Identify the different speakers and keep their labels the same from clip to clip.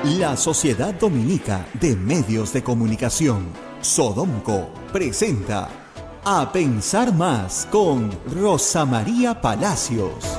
Speaker 1: La Sociedad Dominica de Medios de Comunicación, Sodomco, presenta A Pensar Más con Rosa María Palacios.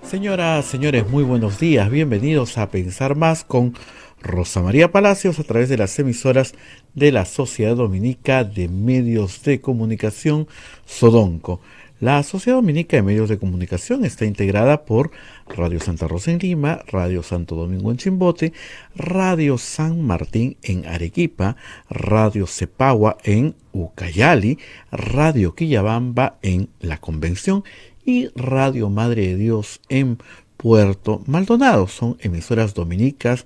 Speaker 2: Señoras, señores, muy buenos días. Bienvenidos a Pensar Más con Rosa María Palacios a través de las emisoras de la Sociedad Dominica de Medios de Comunicación, Sodomco. La Sociedad Dominica de Medios de Comunicación está integrada por Radio Santa Rosa en Lima, Radio Santo Domingo en Chimbote, Radio San Martín en Arequipa, Radio Cepagua en Ucayali, Radio Quillabamba en La Convención y Radio Madre de Dios en Puerto Maldonado. Son emisoras dominicas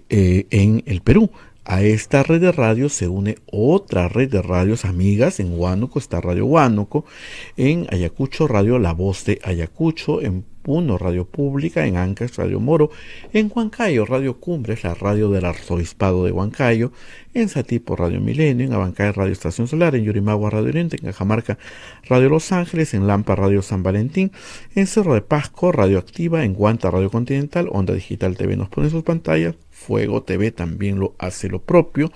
Speaker 2: en el Perú. A esta red de radios se une otra red de radios amigas. En Huánuco está Radio Huánuco, en Ayacucho Radio La Voz de Ayacucho, en Puno Radio Pública, en Ancash Radio Moro, en Huancayo Radio Cumbres, la radio del Arzobispado de Huancayo, en Satipo Radio Milenio, en Abancay Radio Estación Solar, en Yurimagua Radio Oriente, en Cajamarca Radio Los Ángeles, en Lampa Radio San Valentín, en Cerro de Pasco Radio Activa, en Guanta Radio Continental, Onda Digital TV nos pone sus pantallas, Fuego TV también lo hace lo propio.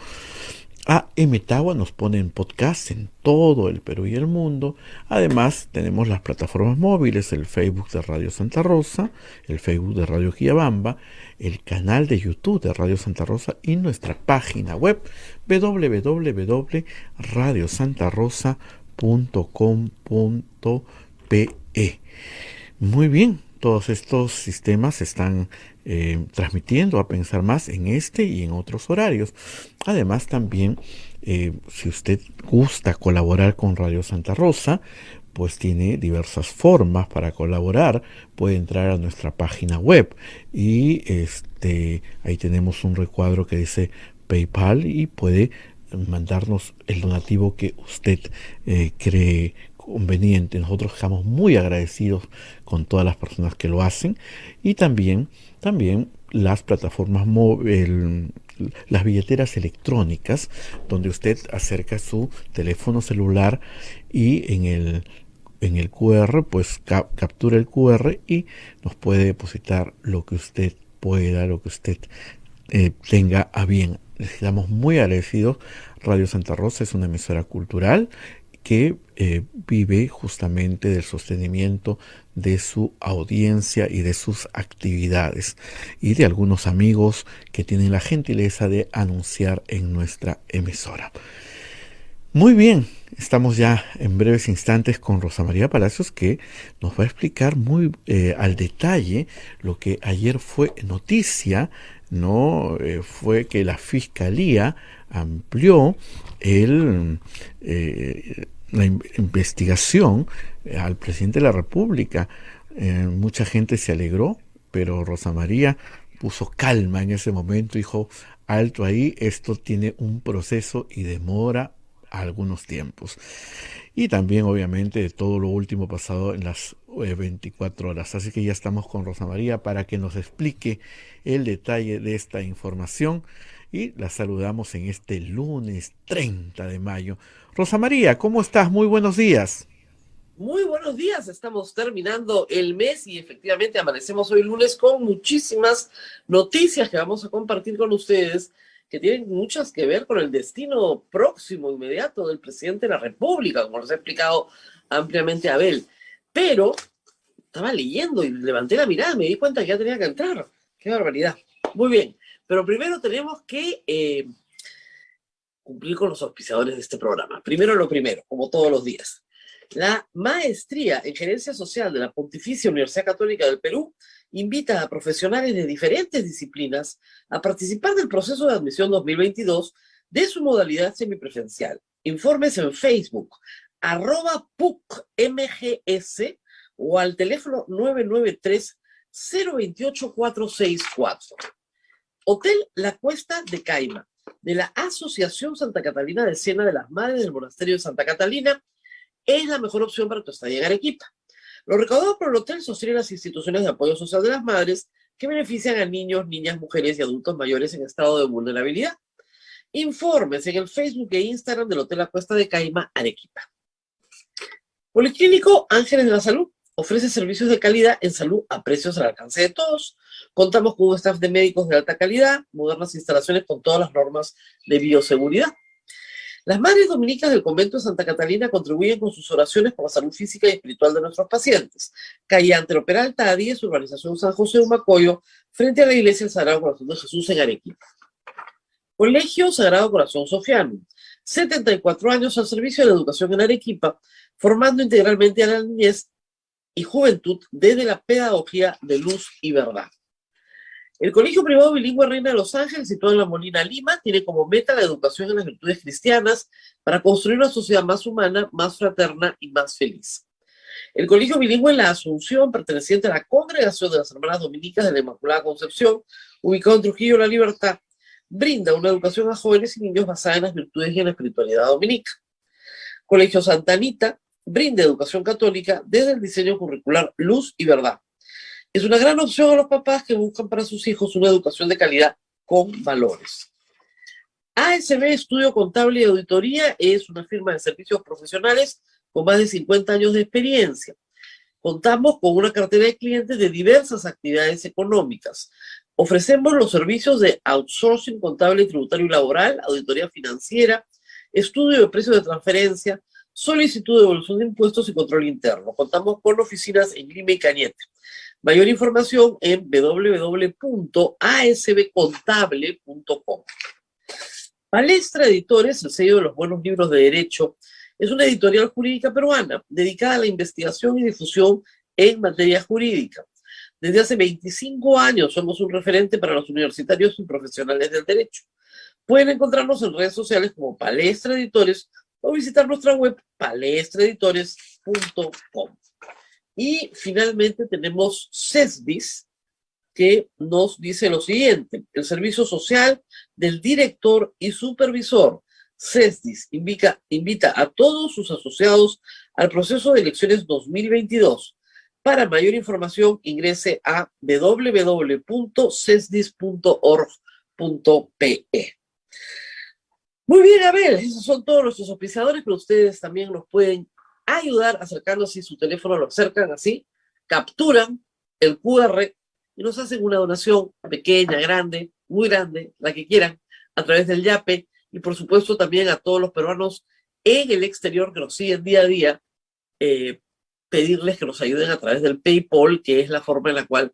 Speaker 2: AM Tagua nos pone en podcast en todo el Perú y el mundo. Además tenemos las plataformas móviles, el Facebook de Radio Santa Rosa, el Facebook de Radio Quillabamba, el canal de YouTube de Radio Santa Rosa y nuestra página web www.radiosantarosa.com.pe. Muy bien, todos estos sistemas están transmitiendo a Pensar Más en este y en otros horarios. Además también, si usted gusta colaborar con Radio Santa Rosa, pues tiene diversas formas para colaborar. Puede entrar a nuestra página web y ahí tenemos un recuadro que dice PayPal y puede mandarnos el donativo que usted cree conveniente. Nosotros estamos muy agradecidos con todas las personas que lo hacen y también las plataformas móviles, las billeteras electrónicas, donde usted acerca su teléfono celular y en el QR, pues captura el QR y nos puede depositar lo que usted pueda, lo que usted tenga a bien. Les estamos muy agradecidos. Radio Santa Rosa es una emisora cultural que vive justamente del sostenimiento de su audiencia y de sus actividades y de algunos amigos que tienen la gentileza de anunciar en nuestra emisora. Muy bien, estamos ya en breves instantes con Rosa María Palacios, que nos va a explicar muy al detalle lo que ayer fue noticia, ¿no? Fue que la Fiscalía amplió la investigación al presidente de la República. Mucha gente se alegró, pero Rosa María puso calma en ese momento, dijo: alto ahí, esto tiene un proceso y demora algunos tiempos. Y también obviamente de todo lo último pasado en las 24 horas. Así que ya estamos con Rosa María para que nos explique el detalle de esta información y la saludamos en este lunes 30 de mayo. Rosa María, ¿cómo estás? Muy buenos días.
Speaker 3: Muy buenos días, estamos terminando el mes y efectivamente amanecemos hoy lunes con muchísimas noticias que vamos a compartir con ustedes, que tienen muchas que ver con el destino próximo, inmediato del presidente de la República, como nos ha explicado ampliamente Abel. Pero estaba leyendo y levanté la mirada, me di cuenta que ya tenía que entrar. ¡Qué barbaridad! Muy bien, pero primero tenemos que cumplir con los auspiciadores de este programa. Primero lo primero, como todos los días. La maestría en Gerencia Social de la Pontificia Universidad Católica del Perú invita a profesionales de diferentes disciplinas a participar del proceso de admisión 2022 de su modalidad semipresencial. Informes en Facebook, @PUCMGS o al teléfono 993-028-464. Hotel La Cuesta de Caima, de la Asociación Santa Catalina de Siena de las Madres del Monasterio de Santa Catalina es la mejor opción para tu estadía en Arequipa. Lo recaudado por el hotel sostiene las instituciones de apoyo social de las madres que benefician a niños, niñas, mujeres y adultos mayores en estado de vulnerabilidad. Informes en el Facebook e Instagram del Hotel La Cuesta de Caima, Arequipa. Policlínico Ángeles de la Salud ofrece servicios de calidad en salud a precios al alcance de todos. Contamos con un staff de médicos de alta calidad, modernas instalaciones con todas las normas de bioseguridad. Las madres dominicas del convento de Santa Catalina contribuyen con sus oraciones por la salud física y espiritual de nuestros pacientes. Calle Antero Peralta, a 10, urbanización San José de Humacoyo, frente a la iglesia del Sagrado Corazón de Jesús en Arequipa. Colegio Sagrado Corazón Sofiano, 74 años al servicio de la educación en Arequipa, formando integralmente a la niñez y juventud desde la pedagogía de luz y verdad. El Colegio Privado Bilingüe Reina de los Ángeles, situado en La Molina, Lima, tiene como meta la educación en las virtudes cristianas para construir una sociedad más humana, más fraterna y más feliz. El Colegio Bilingüe La Asunción, perteneciente a la Congregación de las Hermanas Dominicas de la Inmaculada Concepción, ubicado en Trujillo, La Libertad, brinda una educación a jóvenes y niños basada en las virtudes y en la espiritualidad dominica. Colegio Santa Anita brinda educación católica desde el diseño curricular Luz y Verdad. Es una gran opción a los papás que buscan para sus hijos una educación de calidad con valores. ASB Estudio Contable y Auditoría es una firma de servicios profesionales con más de 50 años de experiencia. Contamos con una cartera de clientes de diversas actividades económicas. Ofrecemos los servicios de outsourcing contable, tributario y laboral, auditoría financiera, estudio de precios de transferencia, solicitud de devolución de impuestos y control interno. Contamos con oficinas en Lima y Cañete. Mayor información en www.asbcontable.com. Palestra Editores, el sello de los buenos libros de derecho, es una editorial jurídica peruana dedicada a la investigación y difusión en materia jurídica. Desde hace 25 años somos un referente para los universitarios y profesionales del derecho. Pueden encontrarnos en redes sociales como Palestra Editores o visitar nuestra web palestraeditores.com. Y finalmente tenemos CESDIS, que nos dice lo siguiente: el servicio social del director y supervisor. CESDIS invita a todos sus asociados al proceso de elecciones 2022. Para mayor información, ingrese a www.cesdis.org.pe. Muy bien, Abel, esos son todos nuestros auspiciadores, pero ustedes también nos pueden ayudar acercándose, su teléfono lo acercan así, capturan el QR y nos hacen una donación pequeña, grande, muy grande, la que quieran, a través del Yape, y por supuesto también a todos los peruanos en el exterior que nos siguen día a día, pedirles que nos ayuden a través del PayPal, que es la forma en la cual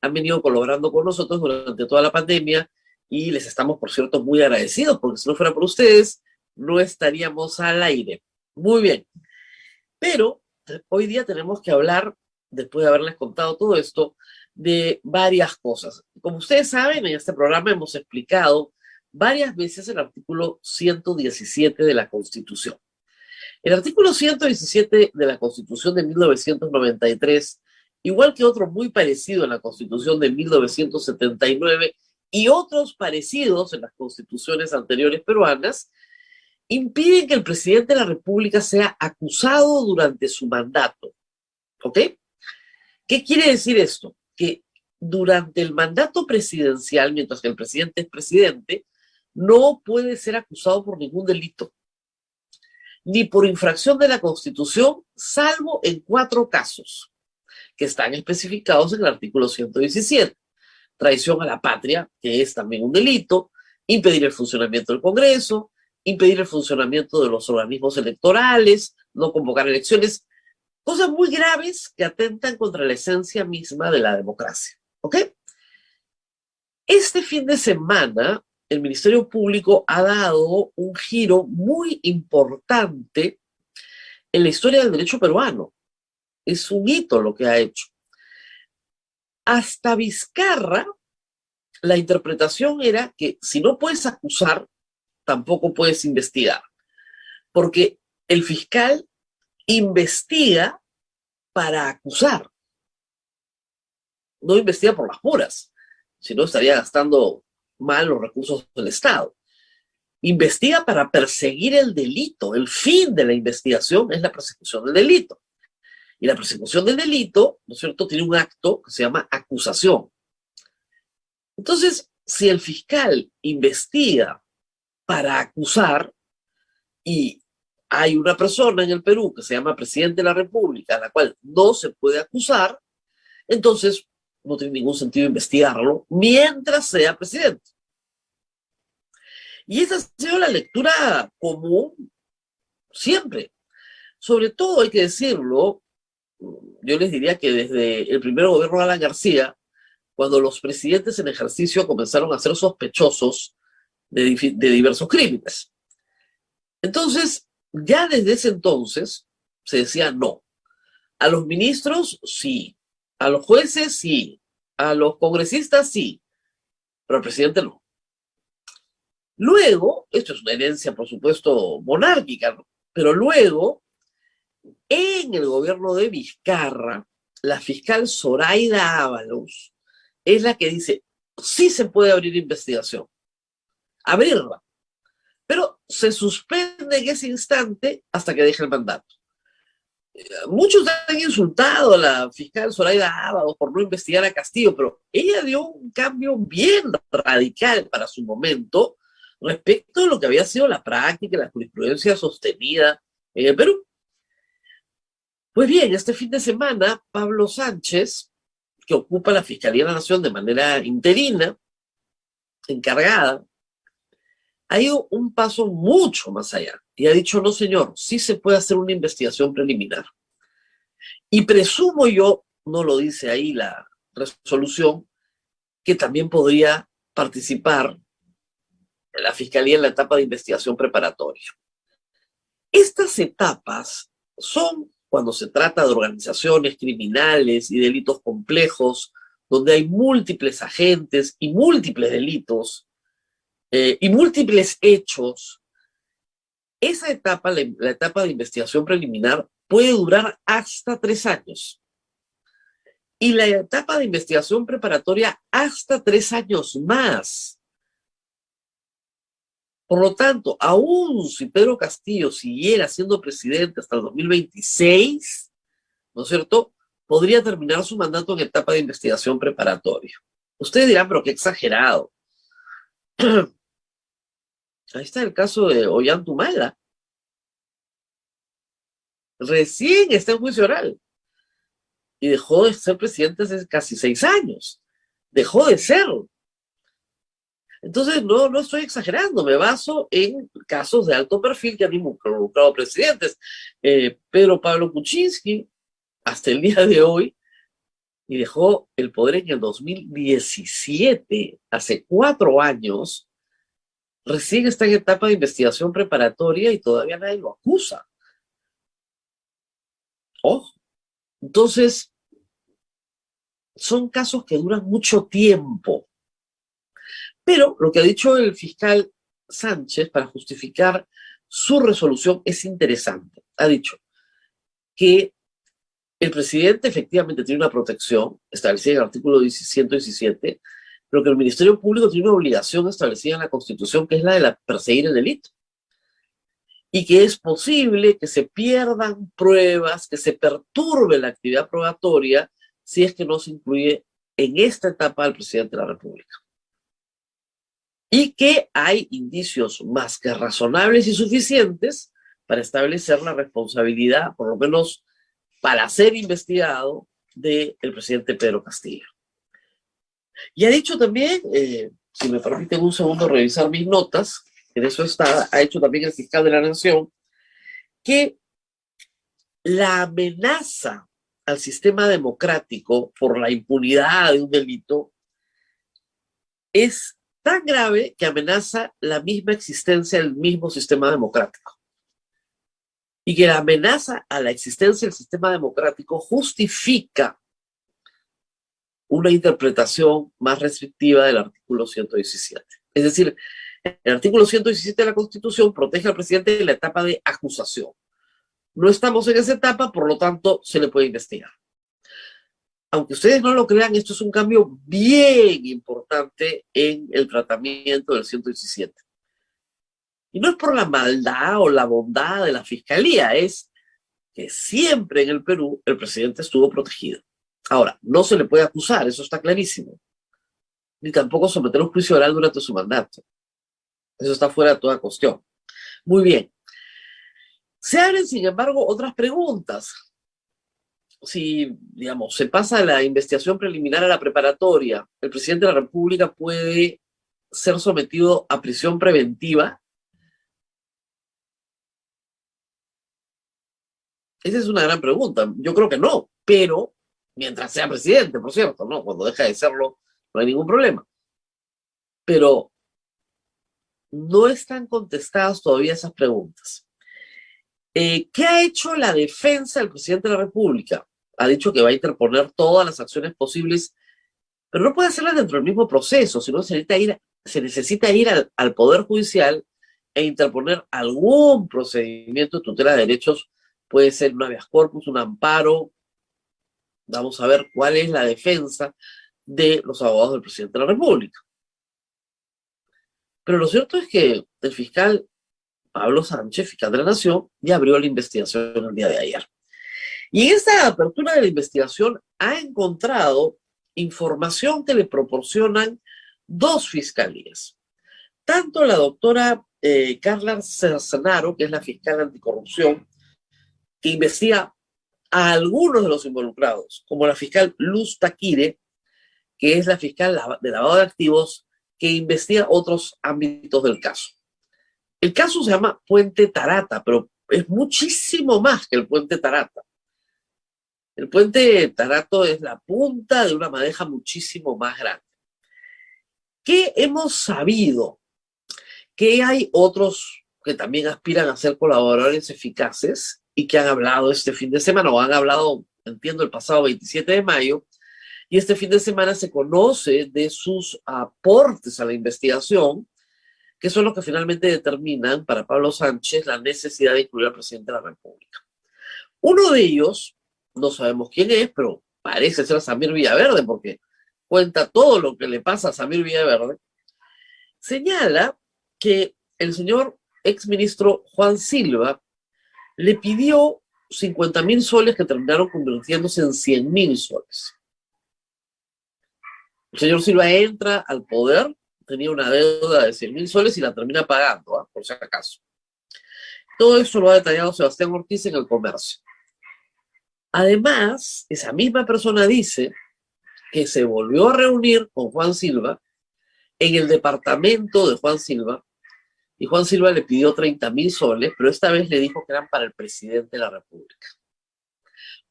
Speaker 3: han venido colaborando con nosotros durante toda la pandemia, y les estamos, por cierto, muy agradecidos, porque si no fuera por ustedes, no estaríamos al aire. Muy bien. Pero hoy día tenemos que hablar, después de haberles contado todo esto, de varias cosas. Como ustedes saben, en este programa hemos explicado varias veces el artículo 117 de la Constitución. El artículo 117 de la Constitución de 1993, igual que otro muy parecido en la Constitución de 1979 y otros parecidos en las constituciones anteriores peruanas, impiden que el presidente de la República sea acusado durante su mandato. ¿Ok? ¿Qué quiere decir esto? Que durante el mandato presidencial, mientras que el presidente es presidente, no puede ser acusado por ningún delito, ni por infracción de la Constitución, salvo en 4 casos, que están especificados en el artículo 117. Traición a la patria, que es también un delito, impedir el funcionamiento del Congreso, impedir el funcionamiento de los organismos electorales, no convocar elecciones, cosas muy graves que atentan contra la esencia misma de la democracia. ¿Ok? Este fin de semana, el Ministerio Público ha dado un giro muy importante en la historia del derecho peruano. Es un hito lo que ha hecho. Hasta Vizcarra, la interpretación era que si no puedes acusar, tampoco puedes investigar, porque el fiscal investiga para acusar, no investiga por las puras, si no estaría gastando mal los recursos del Estado. investiga para perseguir el delito. El fin de la investigación es la persecución del delito. Y la persecución del delito, ¿no es cierto?, tiene un acto que se llama acusación. Entonces, si el fiscal investiga para acusar y hay una persona en el Perú que se llama presidente de la República, a la cual no se puede acusar, entonces no tiene ningún sentido investigarlo mientras sea presidente. Y esa ha sido la lectura común siempre. Sobre todo, hay que decirlo, yo les diría que desde el primer gobierno de Alan García, cuando los presidentes en ejercicio comenzaron a ser sospechosos de diversos crímenes. Entonces, ya desde ese entonces se decía no. A los ministros, sí. A los jueces, sí. A los congresistas, sí. Pero al presidente no. Luego, esto es una herencia, por supuesto, monárquica, ¿no? Pero luego, en el gobierno de Vizcarra, la fiscal Zoraida Ábalos es la que dice, sí se puede abrir investigación. Abrirla. Pero se suspende en ese instante hasta que deje el mandato. Muchos han insultado a la fiscal Zoraida Ábalos por no investigar a Castillo, pero ella dio un cambio bien radical para su momento respecto a lo que había sido la práctica y la jurisprudencia sostenida en el Perú. Pues bien, este fin de semana, Pablo Sánchez, que ocupa la Fiscalía de la Nación de manera interina, encargada, ha ido un paso mucho más allá y ha dicho, no señor, sí se puede hacer una investigación preliminar. Y presumo yo, no lo dice ahí la resolución, que también podría participar en la Fiscalía en la etapa de investigación preparatoria. Estas etapas son cuando se trata de organizaciones criminales y delitos complejos, donde hay múltiples agentes y múltiples delitos, y múltiples hechos. Esa etapa, la etapa de investigación preliminar, puede durar hasta 3 años. Y la etapa de investigación preparatoria hasta 3 años más. Por lo tanto, aún si Pedro Castillo siguiera siendo presidente hasta el 2026, ¿no es cierto?, podría terminar su mandato en etapa de investigación preparatoria. Ustedes dirán, pero qué exagerado. Ahí está el caso de Ollantumala. Recién está en juicio oral. Y dejó de ser presidente hace casi 6 años. Dejó de serlo. Entonces, no estoy exagerando. Me baso en casos de alto perfil que han involucrado presidentes. Pedro Pablo Kuczynski, hasta el día de hoy, y dejó el poder en el 2017, hace 4 años, recién está en etapa de investigación preparatoria y todavía nadie lo acusa. Ojo. Entonces, son casos que duran mucho tiempo. Pero lo que ha dicho el fiscal Sánchez para justificar su resolución es interesante. Ha dicho que el presidente efectivamente tiene una protección establecida en el artículo 117, pero que el Ministerio Público tiene una obligación establecida en la Constitución, que es la de perseguir el delito. Y que es posible que se pierdan pruebas, que se perturbe la actividad probatoria si es que no se incluye en esta etapa al presidente de la República. Y que hay indicios más que razonables y suficientes para establecer la responsabilidad, por lo menos para ser investigado, del presidente Pedro Castillo. Y ha dicho también, si me permiten un segundo revisar mis notas, en eso está, ha hecho también el fiscal de la Nación, que la amenaza al sistema democrático por la impunidad de un delito es tan grave que amenaza la misma existencia del mismo sistema democrático. Y que la amenaza a la existencia del sistema democrático justifica una interpretación más restrictiva del artículo 117. Es decir, el artículo 117 de la Constitución protege al presidente en la etapa de acusación. No estamos en esa etapa, por lo tanto, se le puede investigar. Aunque ustedes no lo crean, esto es un cambio bien importante en el tratamiento del 117. Y no es por la maldad o la bondad de la fiscalía, es que siempre en el Perú el presidente estuvo protegido. Ahora, no se le puede acusar, eso está clarísimo, ni tampoco someter a un juicio oral durante su mandato. Eso está fuera de toda cuestión. Muy bien. Se abren, sin embargo, otras preguntas. Si, digamos, se pasa la investigación preliminar a la preparatoria, ¿el presidente de la República puede ser sometido a prisión preventiva? Esa es una gran pregunta. Yo creo que no, pero mientras sea presidente, por cierto, ¿no? Cuando deja de serlo, no hay ningún problema. Pero no están contestadas todavía esas preguntas. ¿Qué ha hecho la defensa del presidente de la República? Ha dicho que va a interponer todas las acciones posibles, pero no puede hacerlas dentro del mismo proceso, sino se necesita ir al Poder Judicial e interponer algún procedimiento de tutela de derechos. Puede ser un habeas corpus, un amparo. Vamos a ver cuál es la defensa de los abogados del presidente de la República. Pero lo cierto es que el fiscal Pablo Sánchez, fiscal de la Nación, ya abrió la investigación el día de ayer. Y en esta apertura de la investigación ha encontrado información que le proporcionan dos fiscalías. Tanto la doctora Carla Cercenaro, que es la fiscal anticorrupción, que investiga a algunos de los involucrados, como la fiscal Luz Taquire, que es la fiscal de lavado de activos, que investiga otros ámbitos del caso. El caso se llama Puente Tarata, pero es muchísimo más que el Puente Tarata. El Puente Tarato es la punta de una madeja muchísimo más grande. ¿Qué hemos sabido? Que hay otros que también aspiran a ser colaboradores eficaces y que han hablado este fin de semana, o han hablado, entiendo, el pasado 27 de mayo, y este fin de semana se conoce de sus aportes a la investigación, que son los que finalmente determinan para Pablo Sánchez la necesidad de incluir al presidente de la República. Uno de ellos, no sabemos quién es, pero parece ser Samir Villaverde, porque cuenta todo lo que le pasa a Samir Villaverde, señala que el señor exministro Juan Silva le pidió 50.000 soles que terminaron convirtiéndose en 100.000 soles. El señor Silva entra al poder, tenía una deuda de 100.000 soles y la termina pagando, por si acaso. Todo esto lo ha detallado Sebastián Ortiz en El Comercio. Además, esa misma persona dice que se volvió a reunir con Juan Silva en el departamento de Juan Silva, y Juan Silva le pidió 30.000 soles, pero esta vez le dijo que eran para el presidente de la República.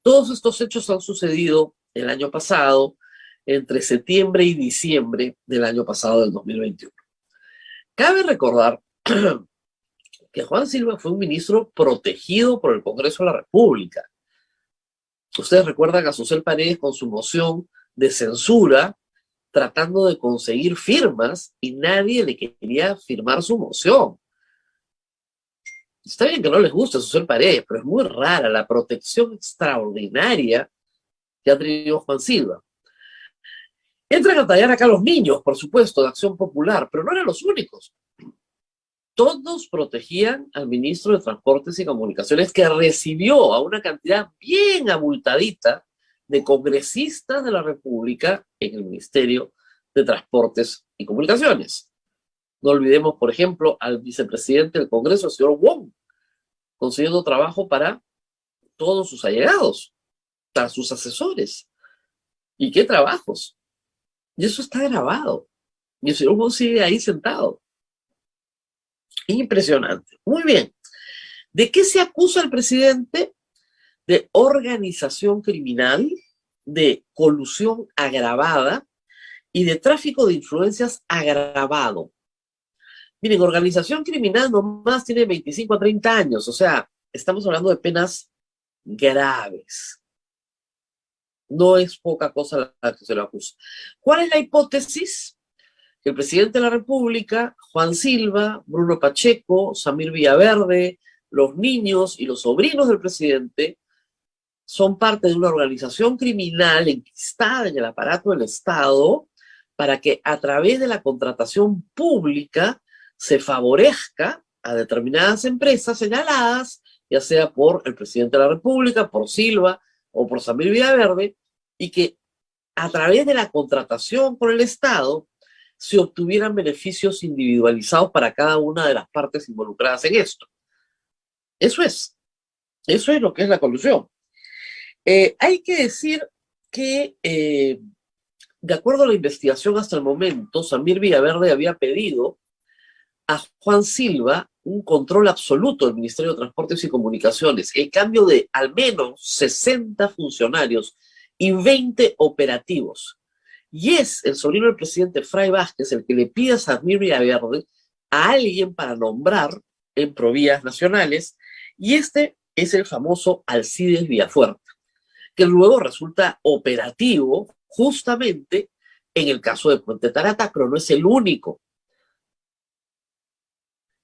Speaker 3: Todos estos hechos han sucedido el año pasado, entre septiembre y diciembre del año pasado, del 2021. Cabe recordar que Juan Silva fue un ministro protegido por el Congreso de la República. Ustedes recuerdan a Susel Paredes con su moción de censura, tratando de conseguir firmas, y nadie le quería firmar su moción. Está bien que no les guste a Susel Paredes, pero es muy rara la protección extraordinaria que ha tenido Juan Silva. Entran a tallar acá los niños, por supuesto, de Acción Popular, pero no eran los únicos. Todos protegían al ministro de Transportes y Comunicaciones, que recibió a una cantidad bien abultadita de congresistas de la República en el Ministerio de Transportes y Comunicaciones. No olvidemos, por ejemplo, al vicepresidente del Congreso, el señor Wong, consiguiendo trabajo para todos sus allegados, para sus asesores. ¿Y qué trabajos? Y eso está grabado. Y el señor Wong sigue ahí sentado. Impresionante. Muy bien. ¿De qué se acusa al presidente? De organización criminal, de colusión agravada y de tráfico de influencias agravado. Miren, organización criminal nomás tiene 25 a 30 años, o sea, estamos hablando de penas graves. No es poca cosa la que se lo acusa. ¿Cuál es la hipótesis? Que el presidente de la República, Juan Silva, Bruno Pacheco, Samir Villaverde, los niños y los sobrinos del presidente son parte de una organización criminal enquistada en el aparato del Estado para que a través de la contratación pública se favorezca a determinadas empresas señaladas, ya sea por el presidente de la República, por Silva o por Samir Villaverde, y que a través de la contratación con el Estado se obtuvieran beneficios individualizados para cada una de las partes involucradas en esto. Eso es lo que es la colusión. Hay que decir que, de acuerdo a la investigación hasta el momento, Samir Villaverde había pedido a Juan Silva un control absoluto del Ministerio de Transportes y Comunicaciones, el cambio de al menos 60 funcionarios y 20 operativos. Y es el sobrino del presidente Fray Vázquez el que le pide a Samir Villaverde a alguien para nombrar en Provías Nacionales, y este es el famoso Alcides Villafuerte, que luego resulta operativo justamente en el caso de Puente Tarata, pero no es el único.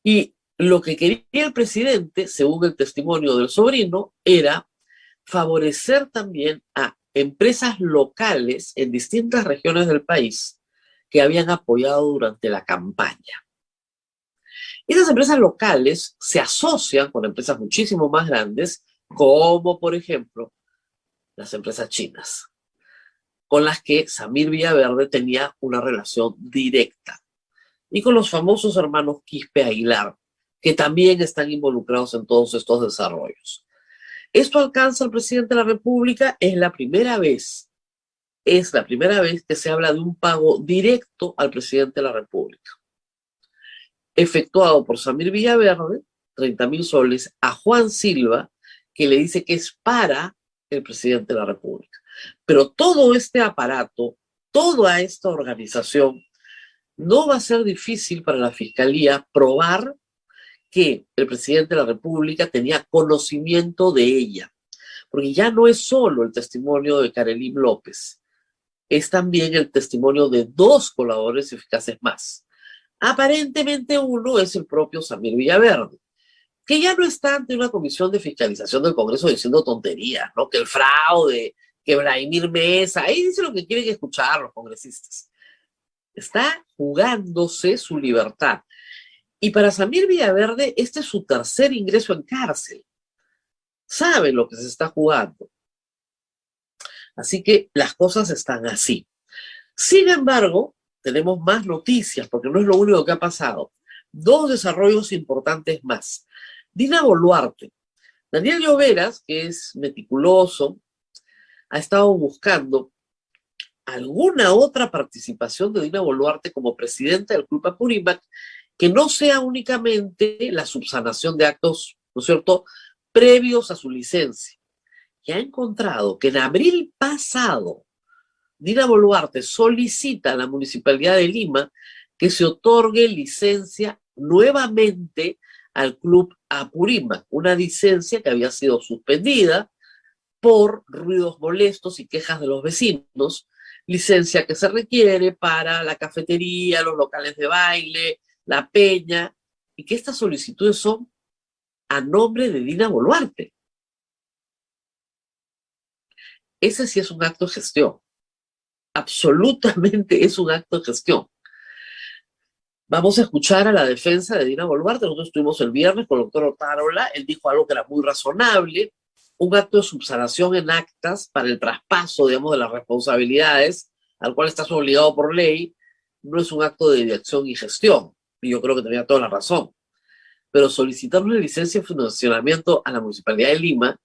Speaker 3: Y lo que quería el presidente, según el testimonio del sobrino, era favorecer también a empresas locales en distintas regiones del país que habían apoyado durante la campaña. Esas empresas locales se asocian con empresas muchísimo más grandes, como por ejemplo las empresas chinas, con las que Samir Villaverde tenía una relación directa, y con los famosos hermanos Quispe Aguilar, que también están involucrados en todos estos desarrollos. Esto alcanza al presidente de la República, es la primera vez que se habla de un pago directo al presidente de la República, efectuado por Samir Villaverde, 30.000 soles, a Juan Silva, que le dice que es para el presidente de la República. Pero todo este aparato, toda esta organización, no va a ser difícil para la Fiscalía probar que el presidente de la República tenía conocimiento de ella, porque ya no es solo el testimonio de Karelim López, es también el testimonio de dos colaboradores eficaces más. Aparentemente uno es el propio Samir Villaverde, que ya no está ante una comisión de fiscalización del Congreso diciendo tonterías, ¿no? Que el fraude, que Vladimir Mesa, ahí dice lo que quieren escuchar los congresistas. Está jugándose su libertad. Y para Samir Villaverde, este es su tercer ingreso en cárcel. Sabe lo que se está jugando. Así que las cosas están así. Sin embargo, tenemos más noticias, porque no es lo único que ha pasado. Dos desarrollos importantes más. Dina Boluarte. Daniel Lloveras, que es meticuloso, ha estado buscando alguna otra participación de Dina Boluarte como presidenta del Club Apurímac, que no sea únicamente la subsanación de actos, ¿no es cierto?, previos a su licencia. Y ha encontrado que en abril pasado, Dina Boluarte solicita a la Municipalidad de Lima que se otorgue licencia nuevamente al Club Apurímac, una licencia que había sido suspendida por ruidos molestos y quejas de los vecinos, licencia que se requiere para la cafetería, los locales de baile, la peña, y que estas solicitudes son a nombre de Dina Boluarte. Ese sí es un acto de gestión. Absolutamente es un acto de gestión. Vamos a escuchar a la defensa de Dina Boluarte. Nosotros estuvimos el viernes con el doctor Otárola. Él dijo algo que era muy razonable. Un acto de subsanación en actas para el traspaso, digamos, de las responsabilidades, al cual estás obligado por ley, no es un acto de dirección y gestión. Y yo creo que tenía toda la razón. Pero solicitar una licencia de funcionamiento a la Municipalidad de Lima,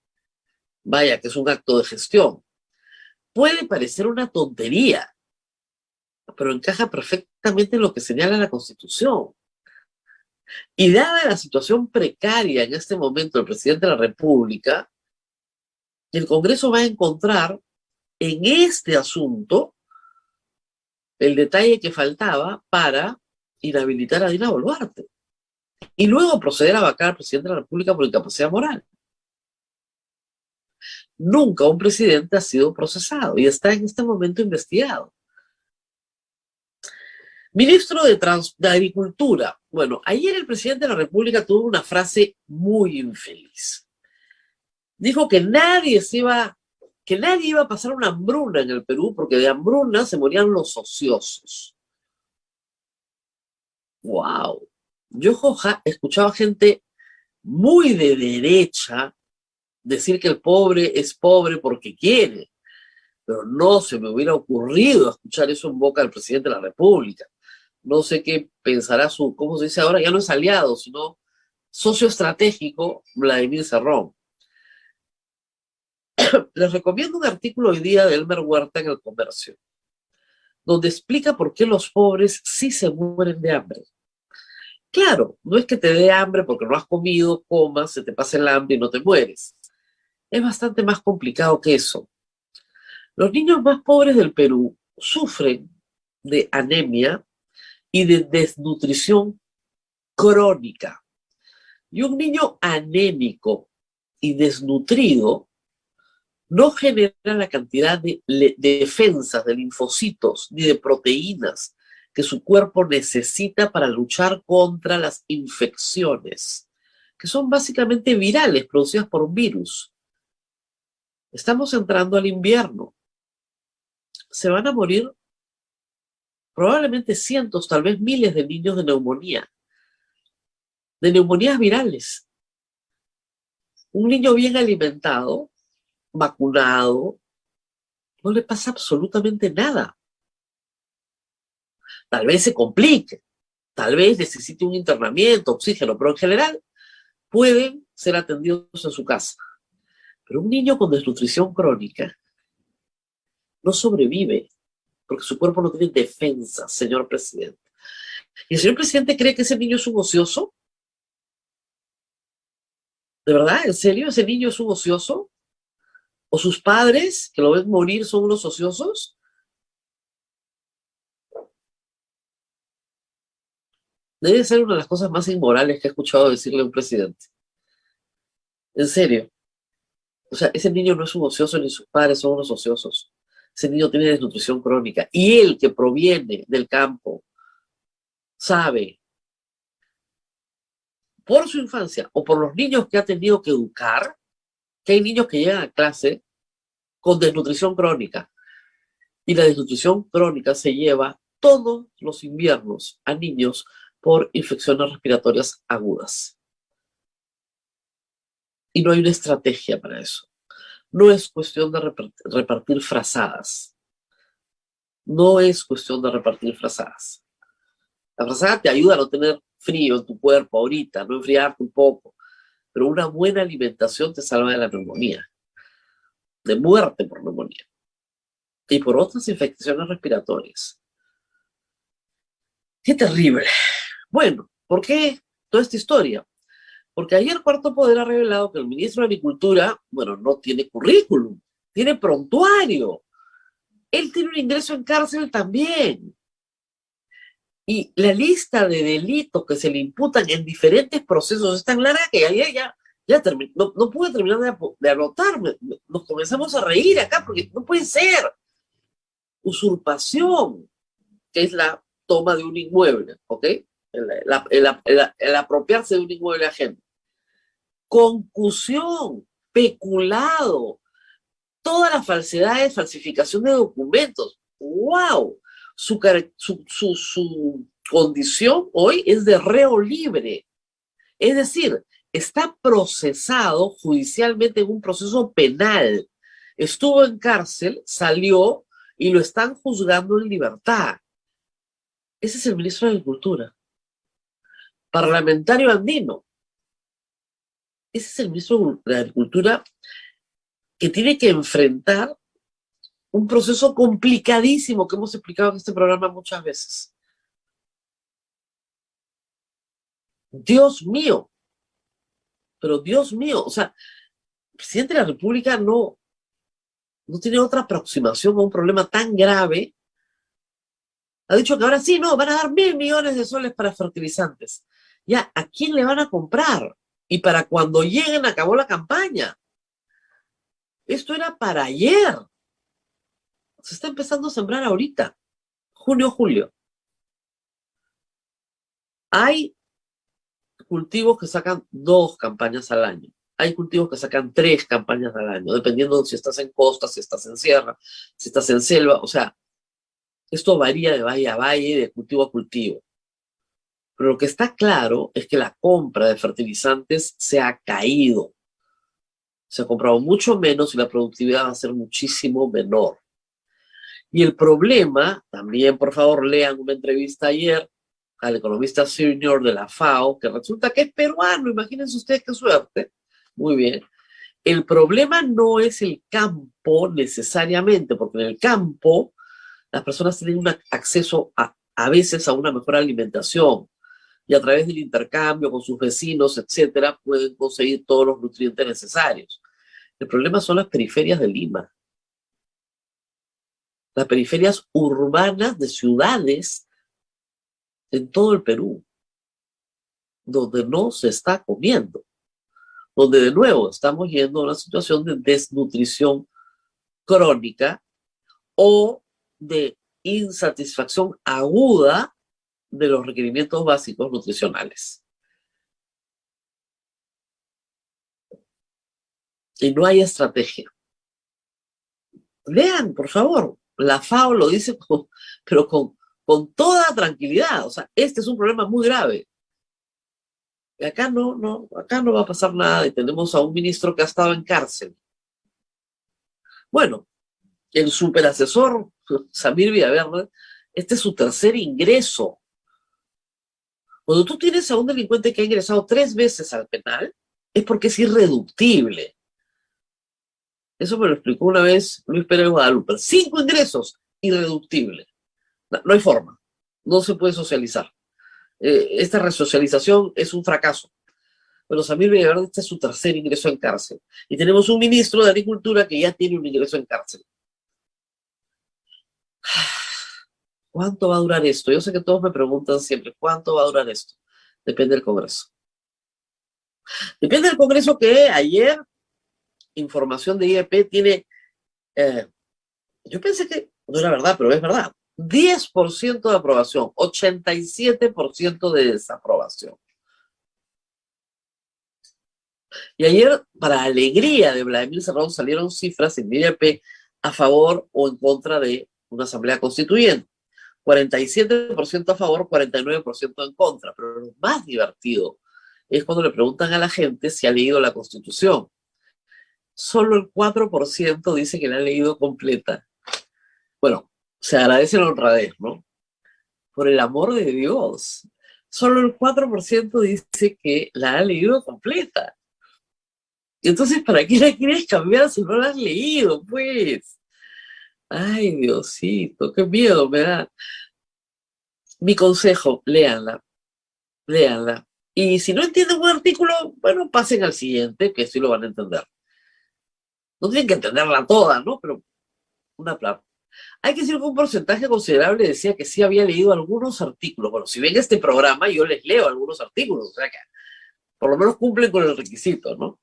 Speaker 3: vaya, que es un acto de gestión. Puede parecer una tontería, pero encaja perfectamente en lo que señala la Constitución. Y dada la situación precaria en este momento del presidente de la República, el Congreso va a encontrar en este asunto el detalle que faltaba para inhabilitar a Dina Boluarte y luego proceder a vacar al presidente de la República por incapacidad moral. Nunca un presidente ha sido procesado y está en este momento investigado. Ministro de Agricultura. Bueno, ayer el presidente de la República tuvo una frase muy infeliz. Dijo que nadie iba a pasar una hambruna en el Perú porque de hambruna se morían los ociosos. ¡Wow! Yo, Joja, escuchaba gente muy de derecha decir que el pobre es pobre porque quiere, pero no se me hubiera ocurrido escuchar eso en boca del presidente de la República. No sé qué pensará su, ¿cómo se dice ahora? Ya no es aliado, sino socio estratégico, Vladimir Cerrón. Les recomiendo un artículo hoy día de Elmer Huerta en El Comercio, donde explica por qué los pobres sí se mueren de hambre. Claro, no es que te dé hambre porque no has comido, comas, se te pasa el hambre y no te mueres. Es bastante más complicado que eso. Los niños más pobres del Perú sufren de anemia y de desnutrición crónica. Y un niño anémico y desnutrido no genera la cantidad de defensas, de linfocitos, ni de proteínas que su cuerpo necesita para luchar contra las infecciones, que son básicamente virales, producidas por un virus. Estamos entrando al invierno. Se van a morir probablemente cientos, tal vez miles de niños de neumonías virales. Un niño bien alimentado, vacunado, no le pasa absolutamente nada. Tal vez se complique, tal vez necesite un internamiento, oxígeno, pero en general pueden ser atendidos en su casa. Pero un niño con desnutrición crónica no sobrevive porque su cuerpo no tiene defensa, señor presidente. ¿Y el señor presidente cree que ese niño es un ocioso? ¿De verdad? ¿En serio? ¿Ese niño es un ocioso? ¿O sus padres, que lo ven morir, son unos ociosos? Debe ser una de las cosas más inmorales que he escuchado decirle a un presidente. En serio. O sea, ese niño no es un ocioso ni sus padres son unos ociosos. Ese niño tiene desnutrición crónica. Y él, que proviene del campo, sabe, por su infancia o por los niños que ha tenido que educar, que hay niños que llegan a clase con desnutrición crónica. Y la desnutrición crónica se lleva todos los inviernos a niños por infecciones respiratorias agudas. Y no hay una estrategia para eso. No es cuestión de repartir frazadas. No es cuestión de repartir frazadas. La frazada te ayuda a no tener frío en tu cuerpo ahorita, no enfriarte un poco. Pero una buena alimentación te salva de la neumonía, de muerte por neumonía y por otras infecciones respiratorias. ¡Qué terrible! Bueno, ¿por qué toda esta historia? Porque ayer Cuarto Poder ha revelado que el ministro de Agricultura, bueno, no tiene currículum, tiene prontuario. Él tiene un ingreso en cárcel también. Y la lista de delitos que se le imputan en diferentes procesos es tan larga que ayer ya terminó, no pude terminar de anotarme. Nos comenzamos a reír acá porque no puede ser. Usurpación, que es la toma de un inmueble, ¿ok? El apropiarse de un inmueble ajeno. Concusión, peculado, todas las falsedades, falsificación de documentos. ¡Wow! Su condición hoy es de reo libre. Es decir, está procesado judicialmente en un proceso penal. Estuvo en cárcel, salió y lo están juzgando en libertad. Ese es el ministro de Agricultura. Parlamentario andino. Ese es el ministro de Agricultura que tiene que enfrentar un proceso complicadísimo que hemos explicado en este programa muchas veces. Dios mío, pero Dios mío, o sea, el presidente de la República no tiene otra aproximación a un problema tan grave. Ha dicho que ahora sí, no, van a dar 1.000 millones de soles para fertilizantes. Ya, ¿a quién le van a comprar? Y para cuando lleguen acabó la campaña. Esto era para ayer. Se está empezando a sembrar ahorita, junio, julio. Hay cultivos que sacan 2 campañas al año. Hay cultivos que sacan 3 campañas al año, dependiendo de si estás en costa, si estás en sierra, si estás en selva. O sea, esto varía de valle a valle, de cultivo a cultivo. Pero lo que está claro es que la compra de fertilizantes se ha caído. Se ha comprado mucho menos y la productividad va a ser muchísimo menor. Y el problema, también por favor lean una entrevista ayer al economista senior de la FAO, que resulta que es peruano, imagínense ustedes qué suerte. Muy bien. El problema no es el campo necesariamente, porque en el campo las personas tienen un acceso a veces a una mejor alimentación y a través del intercambio con sus vecinos, etcétera, pueden conseguir todos los nutrientes necesarios. El problema son las periferias de Lima, las periferias urbanas de ciudades en todo el Perú, donde no se está comiendo, donde de nuevo estamos yendo a una situación de desnutrición crónica o de insatisfacción aguda de los requerimientos básicos nutricionales. Y no hay estrategia. Lean, por favor. La FAO lo dice pero con toda tranquilidad. O sea, este es un problema muy grave. Y acá no va a pasar nada y tenemos a un ministro que ha estado en cárcel. Bueno, el superasesor Samir Villaverde, este es su tercer ingreso. Cuando tú tienes a un delincuente que ha ingresado 3 veces al penal, es porque es irreductible. Eso me lo explicó una vez Luis Pérez Guadalupe. 5 ingresos, irreductible. No hay forma. No se puede socializar. Esta resocialización es un fracaso. Bueno, Samir Villaverde, este es su tercer ingreso en cárcel. Y tenemos un ministro de Agricultura que ya tiene un ingreso en cárcel. ¿Cuánto va a durar esto? Yo sé que todos me preguntan siempre, ¿cuánto va a durar esto? Depende del Congreso. Depende del Congreso que ayer, información de IEP tiene, yo pensé que no era verdad, pero es verdad, 10% de aprobación, 87% de desaprobación. Y ayer, para alegría de Vladimir Cerrón, salieron cifras en IEP a favor o en contra de una asamblea constituyente. 47% a favor, 49% en contra. Pero lo más divertido es cuando le preguntan a la gente si ha leído la Constitución. Solo el 4% dice que la ha leído completa. Bueno, se agradece la honradez, ¿no? Por el amor de Dios. Solo el 4% dice que la ha leído completa. Y entonces, ¿para qué la quieres cambiar si no la has leído, pues? Ay, Diosito, qué miedo me da. Mi consejo, léanla. Léanla. Y si no entienden un artículo, bueno, pasen al siguiente, que sí lo van a entender. No tienen que entenderla toda, ¿no? Pero una plata. Hay que decir que un porcentaje considerable decía que sí había leído algunos artículos. Bueno, si ven este programa, yo les leo algunos artículos, o sea que por lo menos cumplen con el requisito, ¿no?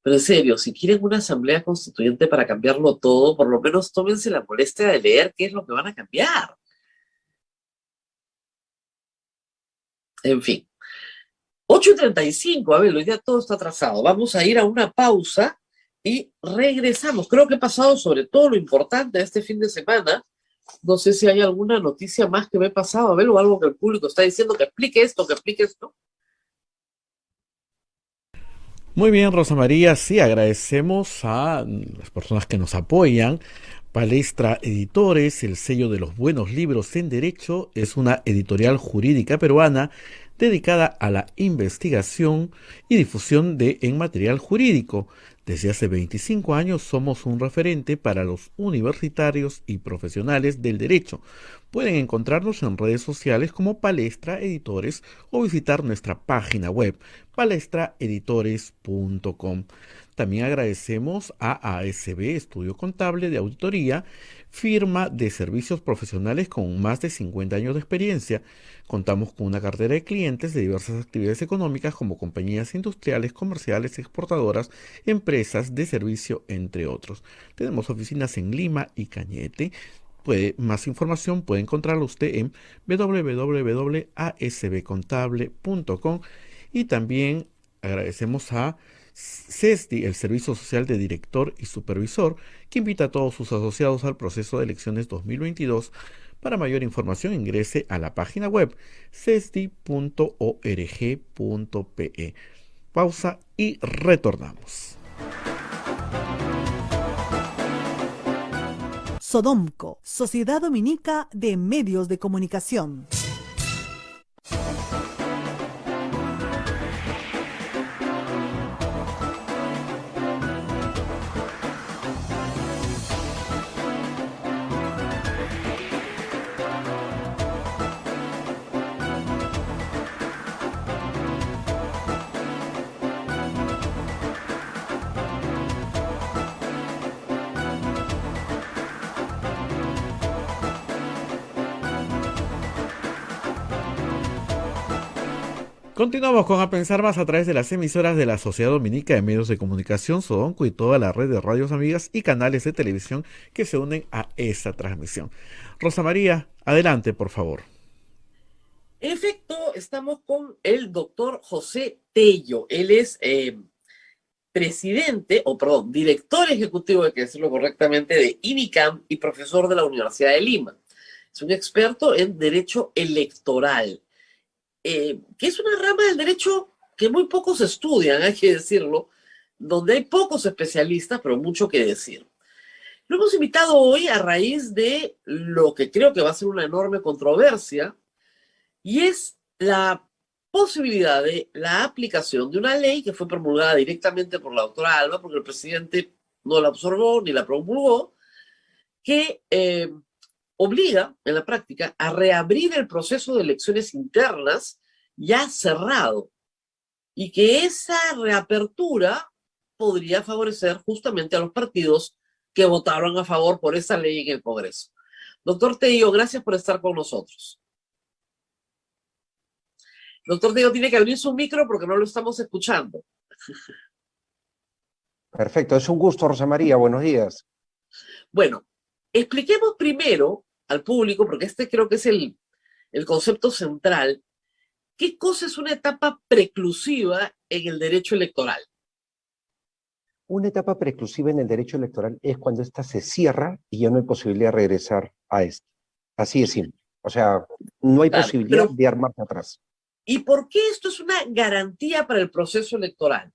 Speaker 3: Pero en serio, si quieren una asamblea constituyente para cambiarlo todo, por lo menos tómense la molestia de leer qué es lo que van a cambiar. En fin. 8:35, a ver, hoy día todo está atrasado. Vamos a ir a una pausa y regresamos. Creo que he pasado sobre todo lo importante de este fin de semana. No sé si hay alguna noticia más que me he pasado, a ver, o algo que el público está diciendo, que explique esto, que explique esto.
Speaker 2: Muy bien, Rosa María, sí, agradecemos a las personas que nos apoyan. Palestra Editores, el sello de los buenos libros en derecho, es una editorial jurídica peruana dedicada a la investigación y difusión en material jurídico. Desde hace 25 años somos un referente para los universitarios y profesionales del derecho. Pueden encontrarnos en redes sociales como Palestra Editores o visitar nuestra página web palestraeditores.com. También agradecemos a ASB, Estudio Contable de Auditoría, firma de servicios profesionales con más de 50 años de experiencia. Contamos con una cartera de clientes de diversas actividades económicas como compañías industriales, comerciales, exportadoras, empresas de servicio, entre otros. Tenemos oficinas en Lima y Cañete. Más información puede encontrarla usted en www.asbcontable.com. Y también agradecemos a CESDI, el Servicio Social de Director y Supervisor, que invita a todos sus asociados al proceso de elecciones 2022 Para mayor información ingrese a la página web cesdi.org.pe. Pausa y retornamos.
Speaker 4: Sodomco, Sociedad Dominica de Medios de Comunicación.
Speaker 2: Continuamos con A Pensar Más a través de las emisoras de la Sociedad Dominica de Medios de Comunicación, Sodomco, y toda la red de radios amigas y canales de televisión que se unen a esta transmisión. Rosa María, adelante, por favor.
Speaker 3: En efecto, estamos con el doctor José Tello. Él es director ejecutivo, hay que decirlo correctamente, de INICAM y profesor de la Universidad de Lima. Es un experto en derecho electoral. Que es una rama del derecho que muy pocos estudian, hay que decirlo, donde hay pocos especialistas, pero mucho que decir. Lo hemos invitado hoy a raíz de lo que creo que va a ser una enorme controversia, y es la posibilidad de la aplicación de una ley que fue promulgada directamente por la doctora Alba, porque el presidente no la observó ni la promulgó, que obliga en la práctica a reabrir el proceso de elecciones internas ya cerrado, y que esa reapertura podría favorecer justamente a los partidos que votaron a favor por esa ley en el Congreso. Doctor Tello, gracias por estar con nosotros. Doctor Tello tiene que abrir su micro porque no lo estamos escuchando.
Speaker 5: Perfecto, es un gusto, Rosa María, buenos días.
Speaker 3: Bueno, expliquemos primero al público, porque este creo que es el concepto central, ¿qué cosa es una etapa preclusiva en el derecho electoral?
Speaker 5: Una etapa preclusiva en el derecho electoral es cuando ésta se cierra y ya no hay posibilidad de regresar a esto. Así de simple. O sea, no hay posibilidad de dar marcha atrás.
Speaker 3: ¿Y por qué esto es una garantía para el proceso electoral?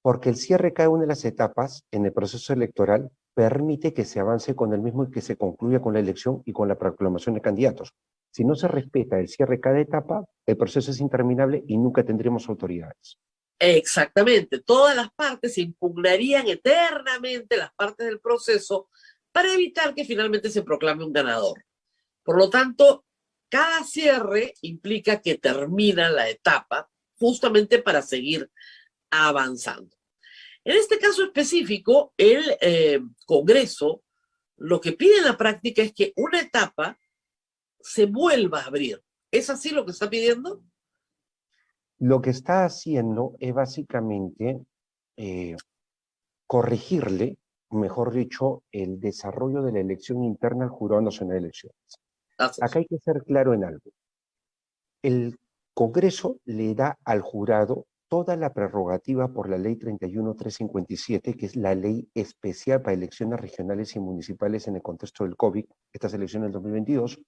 Speaker 5: Porque el cierre de cada una de las etapas en el proceso electoral permite que se avance con el mismo y que se concluya con la elección y con la proclamación de candidatos. Si no se respeta el cierre de cada etapa, el proceso es interminable y nunca tendremos autoridades.
Speaker 3: Exactamente. Todas las partes se impugnarían eternamente, las partes del proceso, para evitar que finalmente se proclame un ganador. Por lo tanto, cada cierre implica que termina la etapa justamente para seguir avanzando. En este caso específico, el Congreso lo que pide en la práctica es que una etapa se vuelva a abrir. ¿Es así lo que está pidiendo?
Speaker 5: Lo que está haciendo es básicamente corregirle, mejor dicho, el desarrollo de la elección interna al Jurado Nacional de Elecciones. Acá hay que ser claro en algo. El Congreso le da al jurado toda la prerrogativa por la ley 31.357, que es la ley especial para elecciones regionales y municipales en el contexto del COVID, estas elecciones del 2022,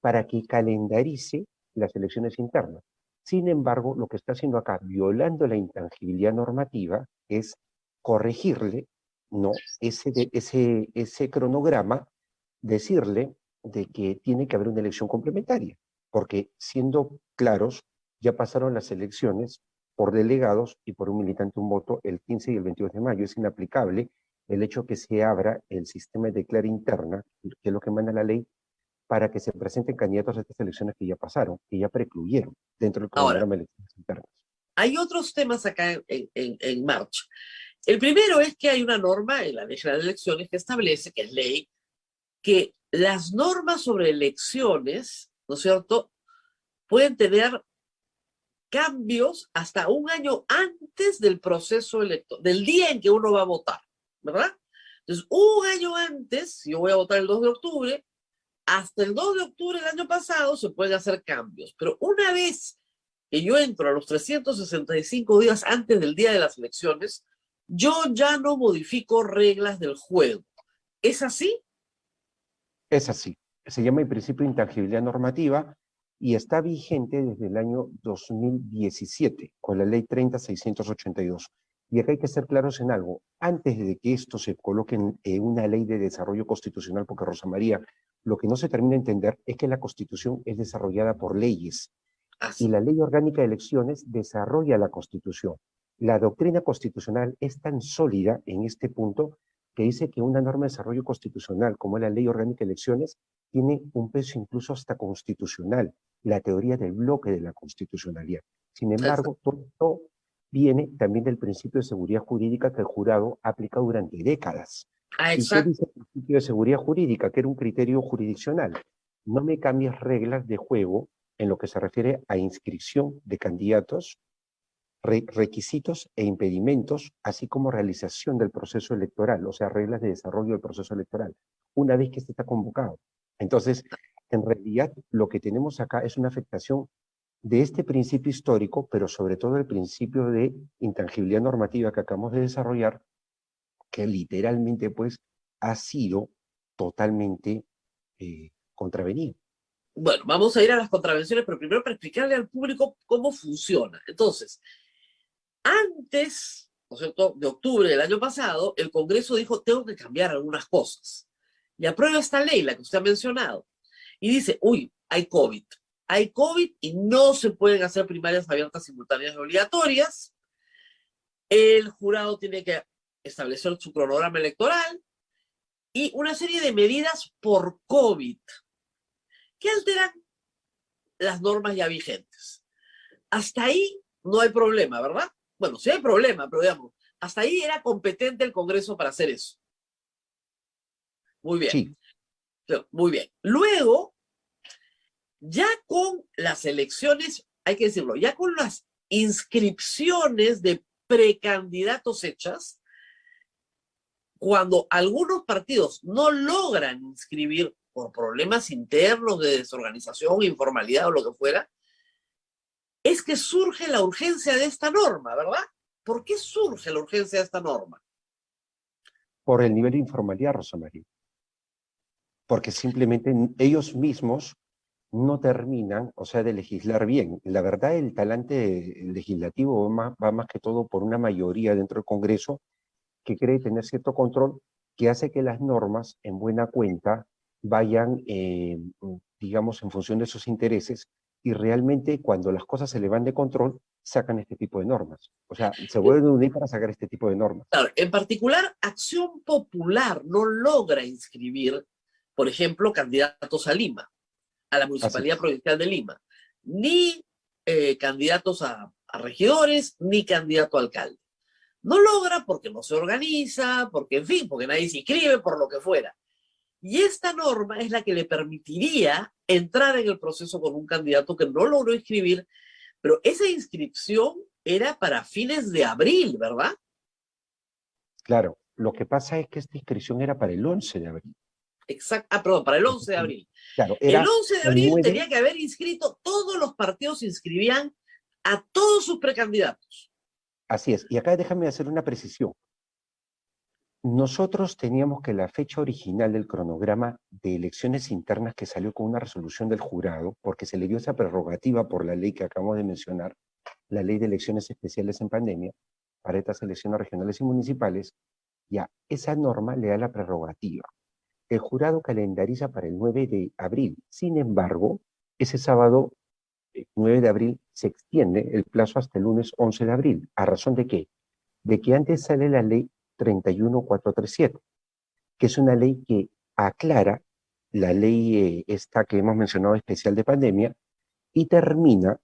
Speaker 5: para que calendarice las elecciones internas. Sin embargo, lo que está haciendo acá, violando la intangibilidad normativa, es corregirle, ¿no?, ese cronograma, decirle de que tiene que haber una elección complementaria, porque siendo claros, ya pasaron las elecciones por delegados y por un militante un voto el 15 y el 22 de mayo. Es inaplicable el hecho que se abra el sistema de declara interna, que es lo que manda la ley, para que se presenten candidatos a estas elecciones que ya pasaron, que ya precluyeron dentro del cronograma de elecciones internas.
Speaker 3: Hay otros temas acá en marcha. El primero es que hay una norma en la Ley General de Elecciones que establece, que es ley, que las normas sobre elecciones, ¿no es cierto?, pueden tener cambios hasta un año antes del proceso electoral, del día en que uno va a votar, ¿verdad? Entonces, un año antes, yo voy a votar el 2 de octubre, hasta el 2 de octubre del año pasado se pueden hacer cambios, pero una vez que yo entro a los 365 días antes del día de las elecciones, yo ya no modifico reglas del juego. ¿Es así?
Speaker 5: Es así. se llama el principio de intangibilidad normativa y está vigente desde el año 2017 con la ley 30.682. Y acá hay que ser claros en algo. Antes de que esto se coloque en una ley de desarrollo constitucional, porque Rosa María, lo que no se termina de entender es que la Constitución es desarrollada por leyes. Y la Ley Orgánica de Elecciones desarrolla la Constitución. La doctrina constitucional es tan sólida en este punto que dice que una norma de desarrollo constitucional como la Ley Orgánica de Elecciones tiene un peso incluso hasta constitucional, la teoría del bloque de la constitucionalidad. Sin embargo, todo esto viene también del principio de seguridad jurídica que el jurado aplica durante décadas. ¿Y qué dice el principio de seguridad jurídica? Que era un criterio jurisdiccional. No me cambies reglas de juego en lo que se refiere a inscripción de candidatos, requisitos e impedimentos, así como realización del proceso electoral, o sea, reglas de desarrollo del proceso electoral, una vez que este está convocado. Entonces, en realidad, lo que tenemos acá es una afectación de este principio histórico, pero sobre todo el principio de intangibilidad normativa que acabamos de desarrollar, que literalmente, pues, ha sido totalmente contravenido.
Speaker 3: Bueno, vamos a ir a las contravenciones, pero primero para explicarle al público cómo funciona. Entonces, antes, ¿no es cierto?, de octubre del año pasado, el Congreso dijo, tengo que cambiar algunas cosas. Y aprueba esta ley, la que usted ha mencionado. Y dice, uy, hay COVID y no se pueden hacer primarias abiertas, simultáneas y obligatorias. El jurado tiene que establecer su cronograma electoral y una serie de medidas por COVID que alteran las normas ya vigentes. Hasta ahí no hay problema, ¿verdad? Bueno, sí hay problema, pero digamos, hasta ahí era competente el Congreso para hacer eso. Muy bien.
Speaker 5: Sí.
Speaker 3: Muy bien. Luego, ya con las elecciones, hay que decirlo, ya con las inscripciones de precandidatos hechas, cuando algunos partidos no logran inscribir por problemas internos de desorganización, informalidad o lo que fuera, es que surge la urgencia de esta norma, ¿verdad? ¿Por qué surge la urgencia de esta norma?
Speaker 5: Por el nivel de informalidad, Rosa María. Porque simplemente ellos mismos no terminan, o sea, de legislar bien. La verdad, el talante legislativo va más que todo por una mayoría dentro del Congreso que cree tener cierto control, que hace que las normas, en buena cuenta, vayan, digamos, en función de sus intereses, y realmente cuando las cosas se le van de control, sacan este tipo de normas. O sea, se vuelven a unir para sacar este tipo de normas.
Speaker 3: Claro, en particular, Acción Popular no logra inscribir, por ejemplo, candidatos a Lima, a la Municipalidad Provincial de Lima, ni candidatos a regidores, ni candidato a alcalde. No logra porque no se organiza, porque, en fin, porque nadie se inscribe, por lo que fuera. Y esta norma es la que le permitiría entrar en el proceso con un candidato que no logró inscribir, pero esa inscripción era para fines de abril, ¿verdad?
Speaker 5: Claro, lo que pasa es que esta inscripción era para el 11 de abril.
Speaker 3: Exacto, perdón, para el 11 de abril.
Speaker 5: Claro,
Speaker 3: el 11 de abril
Speaker 5: 9...
Speaker 3: tenía que haber inscrito, todos los partidos inscribían a todos sus precandidatos.
Speaker 5: Así es, y acá déjame hacer una precisión. Nosotros teníamos que la fecha original del cronograma de elecciones internas que salió con una resolución del jurado, porque se le dio esa prerrogativa por la ley que acabamos de mencionar, la ley de elecciones especiales en pandemia, para estas elecciones regionales y municipales, ya esa norma le da la prerrogativa. El jurado calendariza para el 9 de abril. Sin embargo, ese sábado 9 de abril se extiende el plazo hasta el lunes 11 de abril. ¿A razón de qué? De que antes sale la ley 31437, que es una ley que aclara la ley esta que hemos mencionado especial de pandemia y termina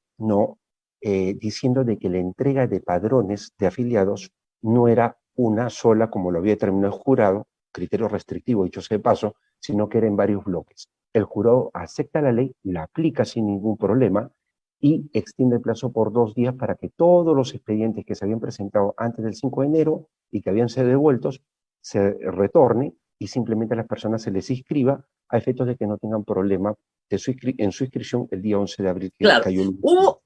Speaker 5: diciendo de que la entrega de padrones de afiliados no era una sola como lo había determinado el jurado, criterio restrictivo dicho sea de paso, sino que era en varios bloques. El jurado acepta la ley, la aplica sin ningún problema y extiende el plazo por 2 días para que todos los expedientes que se habían presentado antes del 5 de enero y que habían sido devueltos se retorne y simplemente a las personas se les inscriba a efectos de que no tengan problema en su inscripción el día 11 de abril. Que
Speaker 3: claro,
Speaker 5: cayó
Speaker 3: hubo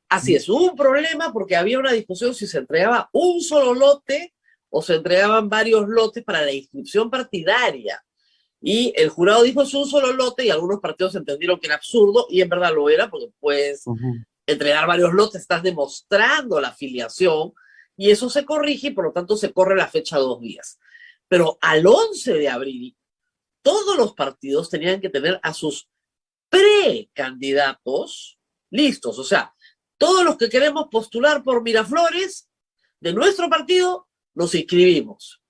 Speaker 3: un problema porque había una discusión si se entregaba un solo lote o se entregaban varios lotes para la inscripción partidaria. Y el jurado dijo es un solo lote y algunos partidos entendieron que era absurdo y en verdad lo era porque puedes entregar varios lotes, estás demostrando la afiliación y eso se corrige y por lo tanto se corre la fecha 2 días. Pero al 11 de abril todos los partidos tenían que tener a sus precandidatos listos. O sea, todos los que queremos postular por Miraflores de nuestro partido nos inscribimos.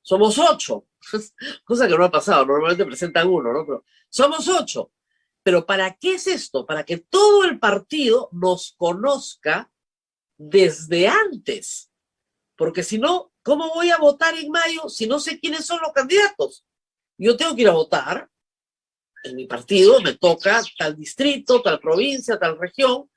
Speaker 3: Somos 8. Cosa que no ha pasado, normalmente presentan 1, ¿no? Pero somos 8. Pero ¿para qué es esto? Para que todo el partido nos conozca desde antes. Porque si no, ¿cómo voy a votar en mayo si no sé quiénes son los candidatos? Yo tengo que ir a votar, en mi partido me toca tal distrito, tal provincia, tal región,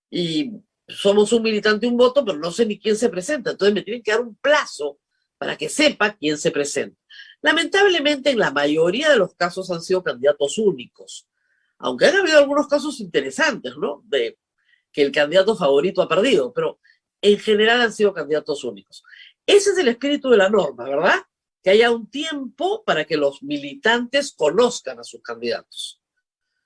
Speaker 3: y somos un militante, un voto, pero no sé ni quién se presenta. Entonces me tienen que dar un plazo para que sepa quién se presenta. Lamentablemente, en la mayoría de los casos han sido candidatos únicos, aunque han habido algunos casos interesantes, ¿no? De que el candidato favorito ha perdido, pero en general han sido candidatos únicos. Ese es el espíritu de la norma, ¿verdad? Que haya un tiempo para que los militantes conozcan a sus candidatos.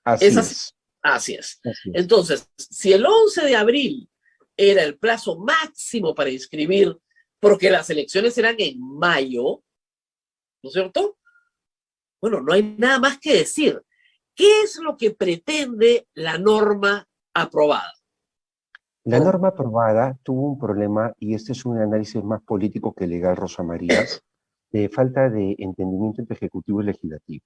Speaker 5: Así es.
Speaker 3: Así es. Entonces, si el 11 de abril era el plazo máximo para inscribir, porque las elecciones eran en mayo, ¿no es cierto? Bueno, no hay nada más que decir. ¿Qué es lo que pretende la norma aprobada?
Speaker 5: La norma aprobada tuvo un problema, y este es un análisis más político que legal, Rosa María, de falta de entendimiento entre Ejecutivo y Legislativo.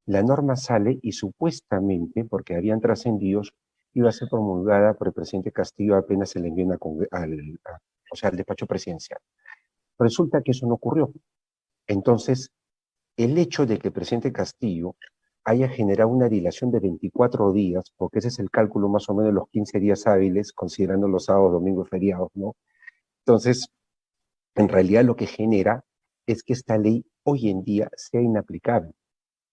Speaker 5: La norma sale y supuestamente, porque habían trascendidos, iba a ser promulgada por el presidente Castillo apenas se le envió al despacho presidencial. Resulta que eso no ocurrió. Entonces, el hecho de que el presidente Castillo haya generado una dilación de 24 días, porque ese es el cálculo más o menos de los 15 días hábiles, considerando los sábados, domingos y feriados, ¿no? Entonces, en realidad lo que genera es que esta ley hoy en día sea inaplicable,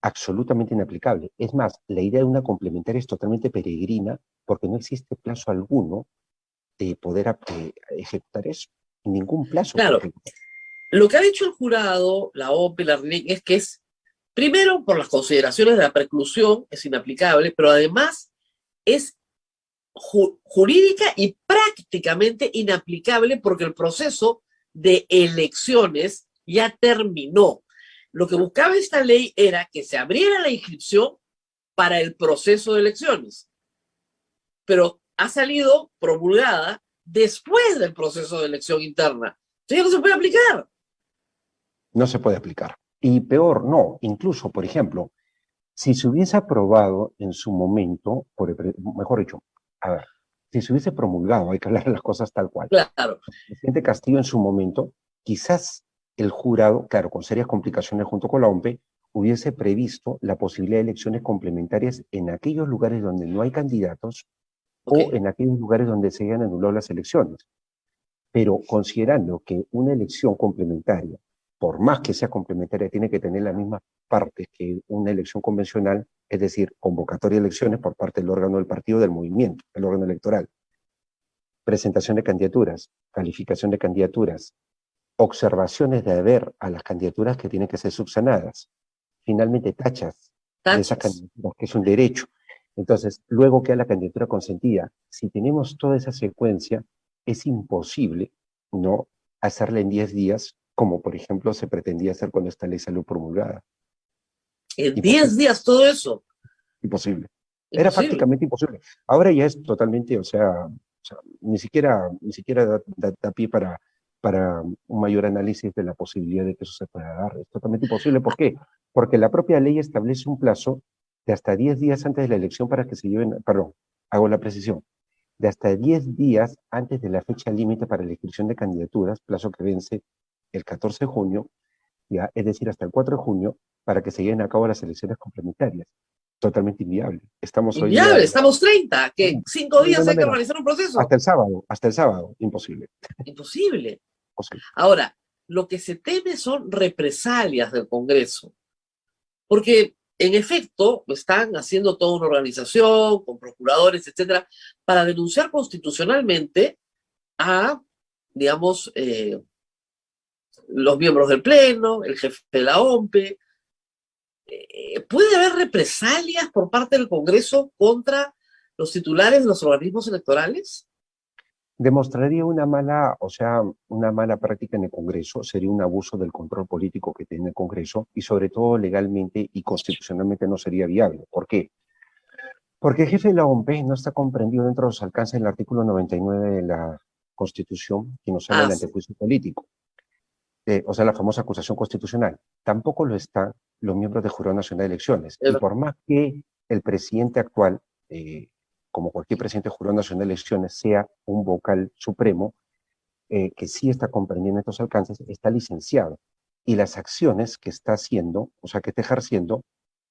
Speaker 5: absolutamente inaplicable. Es más, la idea de una complementaria es totalmente peregrina porque no existe plazo alguno de poder ejecutar eso. Ningún plazo.
Speaker 3: Claro. Lo que ha dicho el jurado, la OPE, la RINEC, es que es, primero, por las consideraciones de la preclusión, es inaplicable, pero además es jurídica y prácticamente inaplicable porque el proceso de elecciones ya terminó. Lo que buscaba esta ley era que se abriera la inscripción para el proceso de elecciones, pero ha salido promulgada después del proceso de elección interna. Entonces ya no se puede aplicar.
Speaker 5: No se puede aplicar. Y peor, no. Incluso, por ejemplo, si se hubiese aprobado en su momento, mejor dicho, a ver, si se hubiese promulgado, hay que hablar de las cosas tal cual.
Speaker 3: Claro.
Speaker 5: El presidente Castillo en su momento, quizás el jurado, claro, con serias complicaciones junto con la OMPE, hubiese previsto la posibilidad de elecciones complementarias en aquellos lugares donde no hay candidatos o en aquellos lugares donde se hayan anulado las elecciones. Pero considerando que una elección complementaria, por más que sea complementaria, tiene que tener las mismas partes que una elección convencional, es decir, convocatoria de elecciones por parte del órgano del partido, del movimiento, el órgano electoral, presentación de candidaturas, calificación de candidaturas, observaciones de haber a las candidaturas que tienen que ser subsanadas, finalmente tachas de esas candidaturas, que es un derecho. Entonces, luego queda la candidatura consentida. Si tenemos toda esa secuencia, es imposible no hacerla en 10 días, como por ejemplo se pretendía hacer cuando esta ley salió promulgada.
Speaker 3: ¿En 10 días todo eso?
Speaker 5: Imposible. Era prácticamente imposible. Ahora ya es totalmente, o sea ni siquiera da pie para un mayor análisis de la posibilidad de que eso se pueda dar. Es totalmente imposible. ¿Por qué? Porque la propia ley establece un plazo de hasta 10 días antes de la elección para que se lleven, perdón, hago la precisión, de hasta 10 días antes de la fecha límite para la inscripción de candidaturas, plazo que vence el 14 de junio, ya, es decir, hasta el 4 de junio, para que se lleven a cabo las elecciones complementarias. Totalmente inviable.
Speaker 3: Inviable, estamos 30, que 5 días hay que organizar un proceso.
Speaker 5: Hasta el sábado, imposible.
Speaker 3: Imposible. Ahora, lo que se teme son represalias del Congreso, porque en efecto están haciendo toda una organización con procuradores, etcétera, para denunciar constitucionalmente a, digamos, los miembros del Pleno, el jefe de la OMPE, ¿puede haber represalias por parte del Congreso contra los titulares de los organismos electorales?
Speaker 5: Demostraría una mala, o sea, una mala práctica en el Congreso, sería un abuso del control político que tiene el Congreso y sobre todo legalmente y constitucionalmente no sería viable. ¿Por qué? Porque el jefe de la OMP no está comprendido dentro de los alcances del artículo 99 de la Constitución, que nos habla del
Speaker 3: Sí.
Speaker 5: antejuicio político, o sea, la famosa acusación constitucional. Tampoco lo están los miembros del Jurado Nacional de Elecciones. Y por más que el presidente actual, como cualquier presidente del Jurado Nacional de Elecciones, sea un vocal supremo, que sí está comprendiendo estos alcances, está licenciado. Y las acciones que está haciendo, o sea, que está ejerciendo,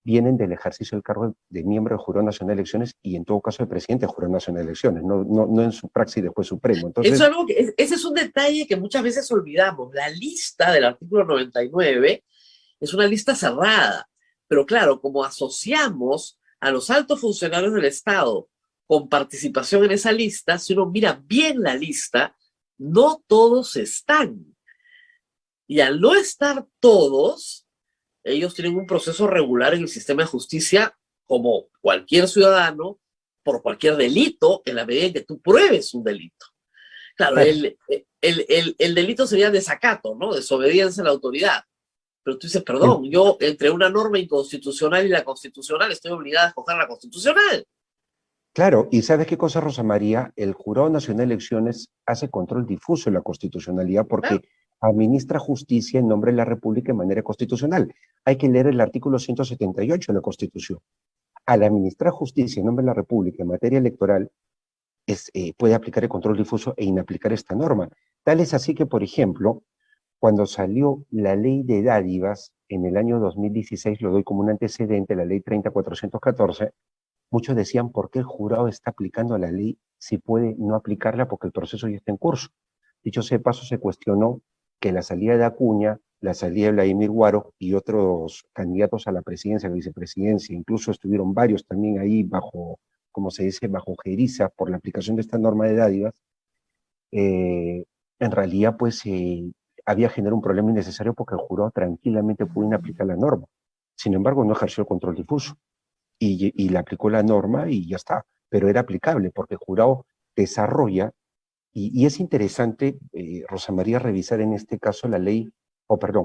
Speaker 5: vienen del ejercicio del cargo de miembro del Jurado Nacional de Elecciones y en todo caso el presidente del Jurado Nacional de Elecciones, no en su praxis de juez supremo. Entonces,
Speaker 3: eso es algo ese es un detalle que muchas veces olvidamos. La lista del artículo 99 es una lista cerrada, pero claro, como asociamos a los altos funcionarios del Estado con participación en esa lista, si uno mira bien la lista, no todos están. Y al no estar todos, ellos tienen un proceso regular en el sistema de justicia como cualquier ciudadano por cualquier delito en la medida en que tú pruebes un delito. Claro, el delito sería desacato, ¿no? Desobediencia a la autoridad. Pero tú dices, perdón, yo entre una norma inconstitucional y la constitucional estoy obligada a escoger la constitucional.
Speaker 5: Claro, y ¿sabes qué cosa, Rosa María? El Jurado Nacional de Elecciones hace control difuso de la constitucionalidad porque administra justicia en nombre de la República de manera constitucional. Hay que leer el artículo 178 de la Constitución. Al administrar justicia en nombre de la República en materia electoral, puede aplicar el control difuso e inaplicar esta norma. Tal es así que, por ejemplo, cuando salió la ley de dádivas en el año 2016, lo doy como un antecedente, la ley 30.414, muchos decían, ¿por qué el jurado está aplicando la ley si puede no aplicarla porque el proceso ya está en curso? Dicho sea de paso, se cuestionó que la salida de Acuña, la salida de Vladimir Guaro y otros candidatos a la presidencia, a la vicepresidencia, incluso estuvieron varios también ahí bajo, como se dice, bajo jeriza por la aplicación de esta norma de dádivas, en realidad pues había generado un problema innecesario porque el jurado tranquilamente pudo aplicar la norma. Sin embargo, no ejerció el control difuso y le aplicó la norma y ya está, pero era aplicable porque el jurado desarrolla, y es interesante, Rosa María, revisar en este caso la ley,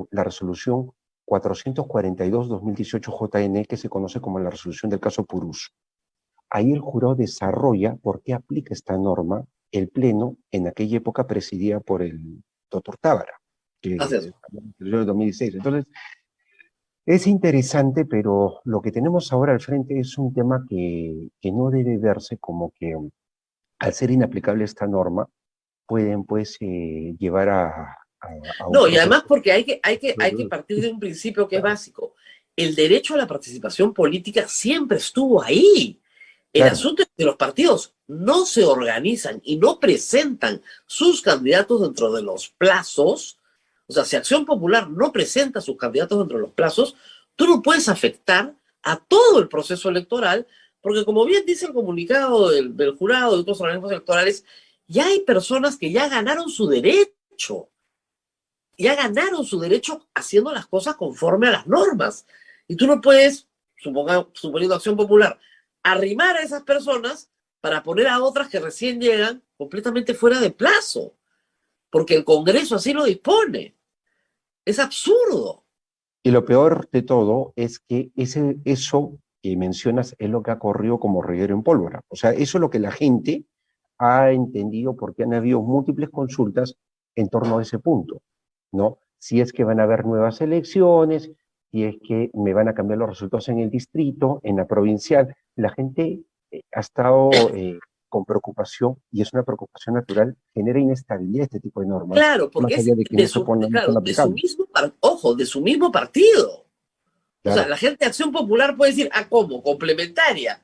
Speaker 5: la resolución 442-2018 JN, que se conoce como la resolución del caso Purús. Ahí el jurado desarrolla por qué aplica esta norma el Pleno, en aquella época presidida por el doctor Tábara, que en el 2016. Entonces, es interesante, pero lo que tenemos ahora al frente es un tema que no debe verse como que al ser inaplicable esta norma, pueden pues llevar a
Speaker 3: no, y además porque hay que partir de un principio que es básico. El derecho a la participación política siempre estuvo ahí. El asunto es que los partidos no se organizan y no presentan sus candidatos dentro de los plazos. O sea, si Acción Popular no presenta sus candidatos dentro de los plazos, tú no puedes afectar a todo el proceso electoral, porque como bien dice el comunicado del jurado de otros organismos electorales, ya hay personas que ya ganaron su derecho. Ya ganaron su derecho haciendo las cosas conforme a las normas. Y tú no puedes, suponiendo Acción Popular, arrimar a esas personas para poner a otras que recién llegan completamente fuera de plazo, porque el Congreso así lo dispone. Es absurdo.
Speaker 5: Y lo peor de todo es que eso que mencionas es lo que ha corrido como reguero en pólvora. O sea, eso es lo que la gente ha entendido porque han habido múltiples consultas en torno a ese punto, ¿no? Si es que van a haber nuevas elecciones, si es que me van a cambiar los resultados en el distrito, en la provincial. La gente ha estado con preocupación, y es una preocupación natural, genera inestabilidad este tipo de normas.
Speaker 3: Claro, porque es de su mismo partido. Claro. O sea, la gente de Acción Popular puede decir, ¿cómo? Complementaria.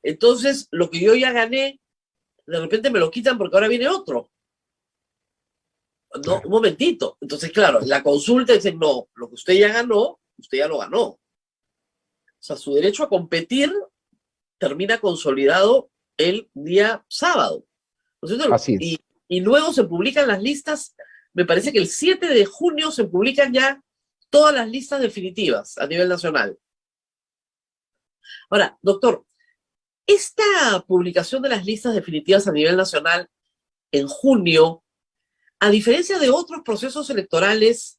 Speaker 3: Entonces, lo que yo ya gané, de repente me lo quitan porque ahora viene otro. No, claro. Un momentito. Entonces, claro, la consulta dice, no, lo que usted ya ganó, usted ya lo ganó. O sea, su derecho a competir termina consolidado el día sábado. ¿No es cierto?
Speaker 5: Así es.
Speaker 3: Y luego se publican las listas, me parece que el 7 de junio se publican ya todas las listas definitivas a nivel nacional. Ahora, doctor, esta publicación de las listas definitivas a nivel nacional en junio, a diferencia de otros procesos electorales,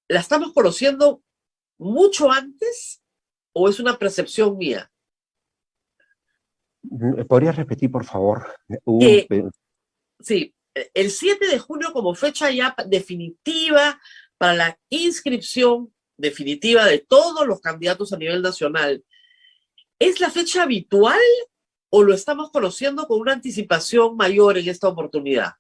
Speaker 3: ¿la estamos conociendo mucho antes o es una percepción mía?
Speaker 5: ¿Podrías repetir, por favor?
Speaker 3: Sí, el 7 de junio como fecha ya definitiva para la inscripción definitiva de todos los candidatos a nivel nacional. ¿Es la fecha habitual o lo estamos conociendo con una anticipación mayor en esta oportunidad?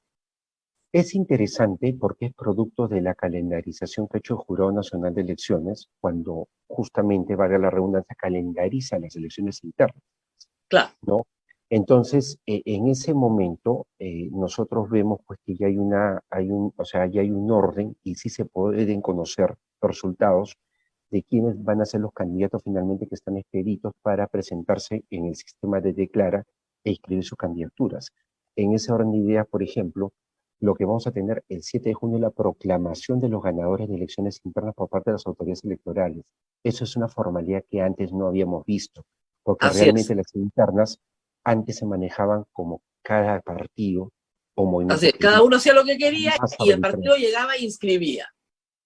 Speaker 5: Es interesante porque es producto de la calendarización que ha hecho el Jurado Nacional de Elecciones cuando justamente, valga la redundancia, calendariza las elecciones internas.
Speaker 3: Claro.
Speaker 5: ¿No? Entonces, en ese momento, nosotros vemos pues que ya ya hay un orden y sí se pueden conocer los resultados de quiénes van a ser los candidatos finalmente que están expeditos para presentarse en el sistema de Declara e inscribir sus candidaturas. En ese orden de ideas, por ejemplo, lo que vamos a tener el 7 de junio es la proclamación de los ganadores de elecciones internas por parte de las autoridades electorales. Eso es una formalidad que antes no habíamos visto, porque realmente las internas antes se manejaban como cada partido o movimiento.
Speaker 3: Así es, cada uno hacía lo que quería y el partido llegaba e inscribía.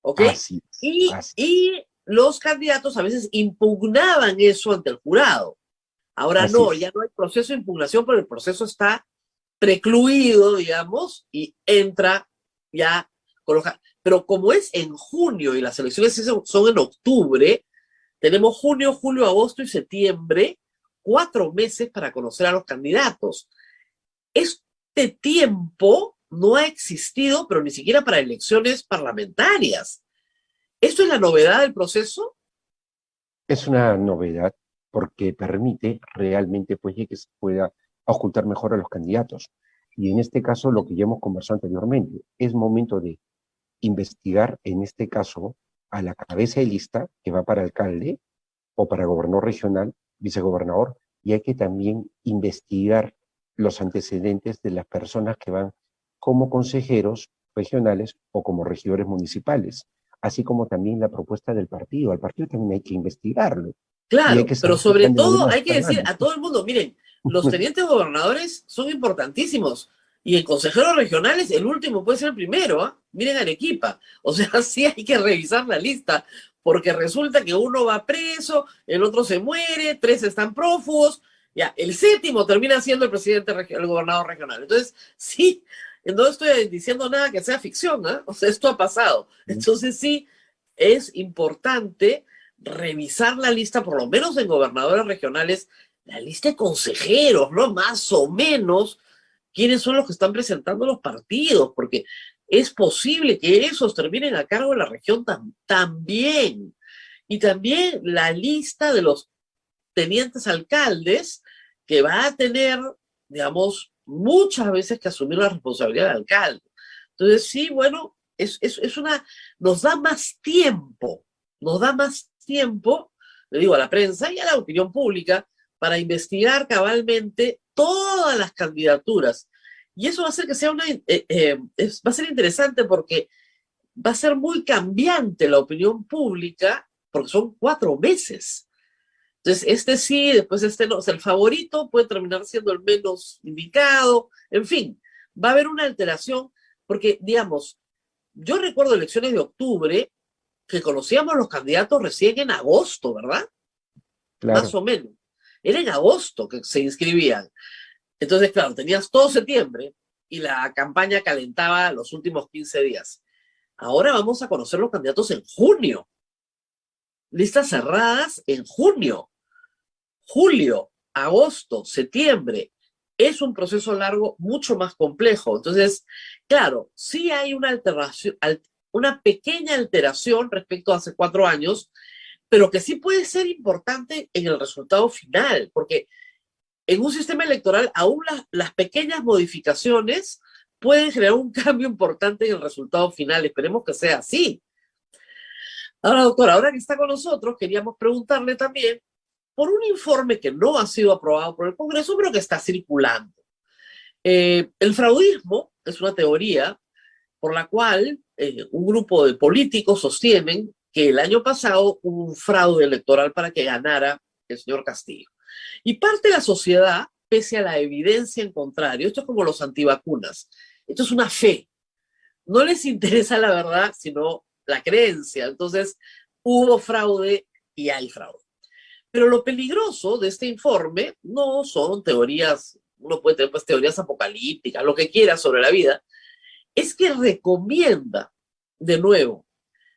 Speaker 3: ¿Ok?
Speaker 5: Así es.
Speaker 3: Y los candidatos a veces impugnaban eso ante el jurado. Ahora no, ya no hay proceso de impugnación, pero el proceso está precluido, digamos, y entra ya coloca. Pero como es en junio y las elecciones son en octubre, tenemos junio, julio, agosto y septiembre, 4 meses para conocer a los candidatos. Este tiempo no ha existido, pero ni siquiera para elecciones parlamentarias. ¿Esto es la novedad del proceso?
Speaker 5: Es una novedad porque permite realmente pues, que se pueda ocultar mejor a los candidatos. Y en este caso, lo que ya hemos conversado anteriormente, es momento de investigar, en este caso, a la cabeza de lista que va para alcalde o para gobernador regional, vicegobernador, y hay que también investigar los antecedentes de las personas que van como consejeros regionales o como regidores municipales, así como también la propuesta del partido. Al partido también hay que investigarlo.
Speaker 3: Claro, pero sobre todo hay que decir a todo el mundo, miren, los tenientes gobernadores son importantísimos y en consejeros regionales el último puede ser el primero, ¿eh? Miren Arequipa, o sea, sí hay que revisar la lista porque resulta que uno va preso, el otro se muere, 3 están prófugos, ya, el 7º termina siendo el presidente, el gobernador regional. Entonces, sí, no estoy diciendo nada que sea ficción, ¿eh? O sea, esto ha pasado. Entonces, sí, es importante revisar la lista, por lo menos en gobernadores regionales, la lista de consejeros, ¿no? Más o menos, quiénes son los que están presentando los partidos, porque es posible que esos terminen a cargo de la región también. Y también la lista de los tenientes alcaldes que va a tener, digamos, muchas veces que asumir la responsabilidad del alcalde. Entonces, sí, bueno, nos da más tiempo, le digo a la prensa y a la opinión pública, para investigar cabalmente todas las candidaturas. Y eso va a hacer que sea va a ser interesante porque va a ser muy cambiante la opinión pública, porque son 4 meses. Entonces, este sí, después este no. O sea, el favorito puede terminar siendo el menos indicado. En fin, va a haber una alteración porque, digamos, yo recuerdo elecciones de octubre que conocíamos los candidatos recién en agosto, ¿verdad? Claro. Más o menos. Era en agosto que se inscribían. Entonces, claro, tenías todo septiembre y la campaña calentaba los últimos 15 días. Ahora vamos a conocer los candidatos en junio. Listas cerradas en junio. Julio, agosto, septiembre. Es un proceso largo, mucho más complejo. Entonces, claro, sí hay una pequeña alteración respecto a hace 4 años, pero que sí puede ser importante en el resultado final, porque en un sistema electoral aún las pequeñas modificaciones pueden generar un cambio importante en el resultado final. Esperemos que sea así. Ahora, doctora, ahora que está con nosotros, queríamos preguntarle también por un informe que no ha sido aprobado por el Congreso, pero que está circulando. El fraudismo es una teoría por la cual un grupo de políticos sostienen que el año pasado hubo un fraude electoral para que ganara el señor Castillo. Y parte de la sociedad, pese a la evidencia en contrario, esto es como los antivacunas, esto es una fe, no les interesa la verdad, sino la creencia. Entonces, hubo fraude y hay fraude. Pero lo peligroso de este informe no son teorías, uno puede tener pues teorías apocalípticas, lo que quiera sobre la vida, es que recomienda, de nuevo,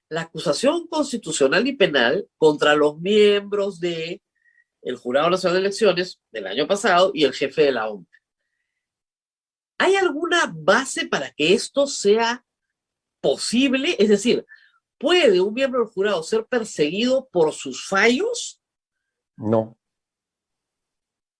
Speaker 3: la acusación constitucional y penal contra los miembros del Jurado Nacional de Elecciones del año pasado y el jefe de la OMP. ¿Hay alguna base para que esto sea posible? Es decir, ¿puede un miembro del jurado ser perseguido por sus fallos?
Speaker 5: No.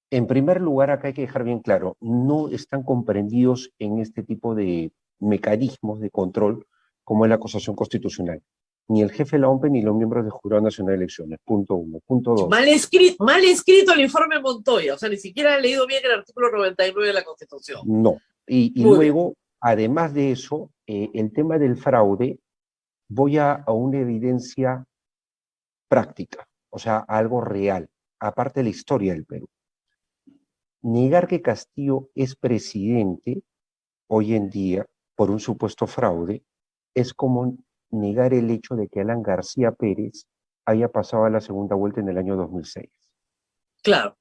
Speaker 5: En primer lugar, acá hay que dejar bien claro, no están comprendidos en este tipo de mecanismos de control como es la acusación constitucional. Ni el jefe de la OMP ni los miembros del Jurado Nacional de Elecciones. Punto 1. Punto 2.
Speaker 3: Mal escrito el informe Montoya. O sea, ni siquiera he leído bien el artículo 99 de la Constitución.
Speaker 5: No. Y luego, además de eso, el tema del fraude, voy a una evidencia práctica, o sea, a algo real, aparte de la historia del Perú. Negar que Castillo es presidente hoy en día por un supuesto fraude es como negar el hecho de que Alan García Pérez haya pasado a la segunda vuelta en el año 2006.
Speaker 3: Claro.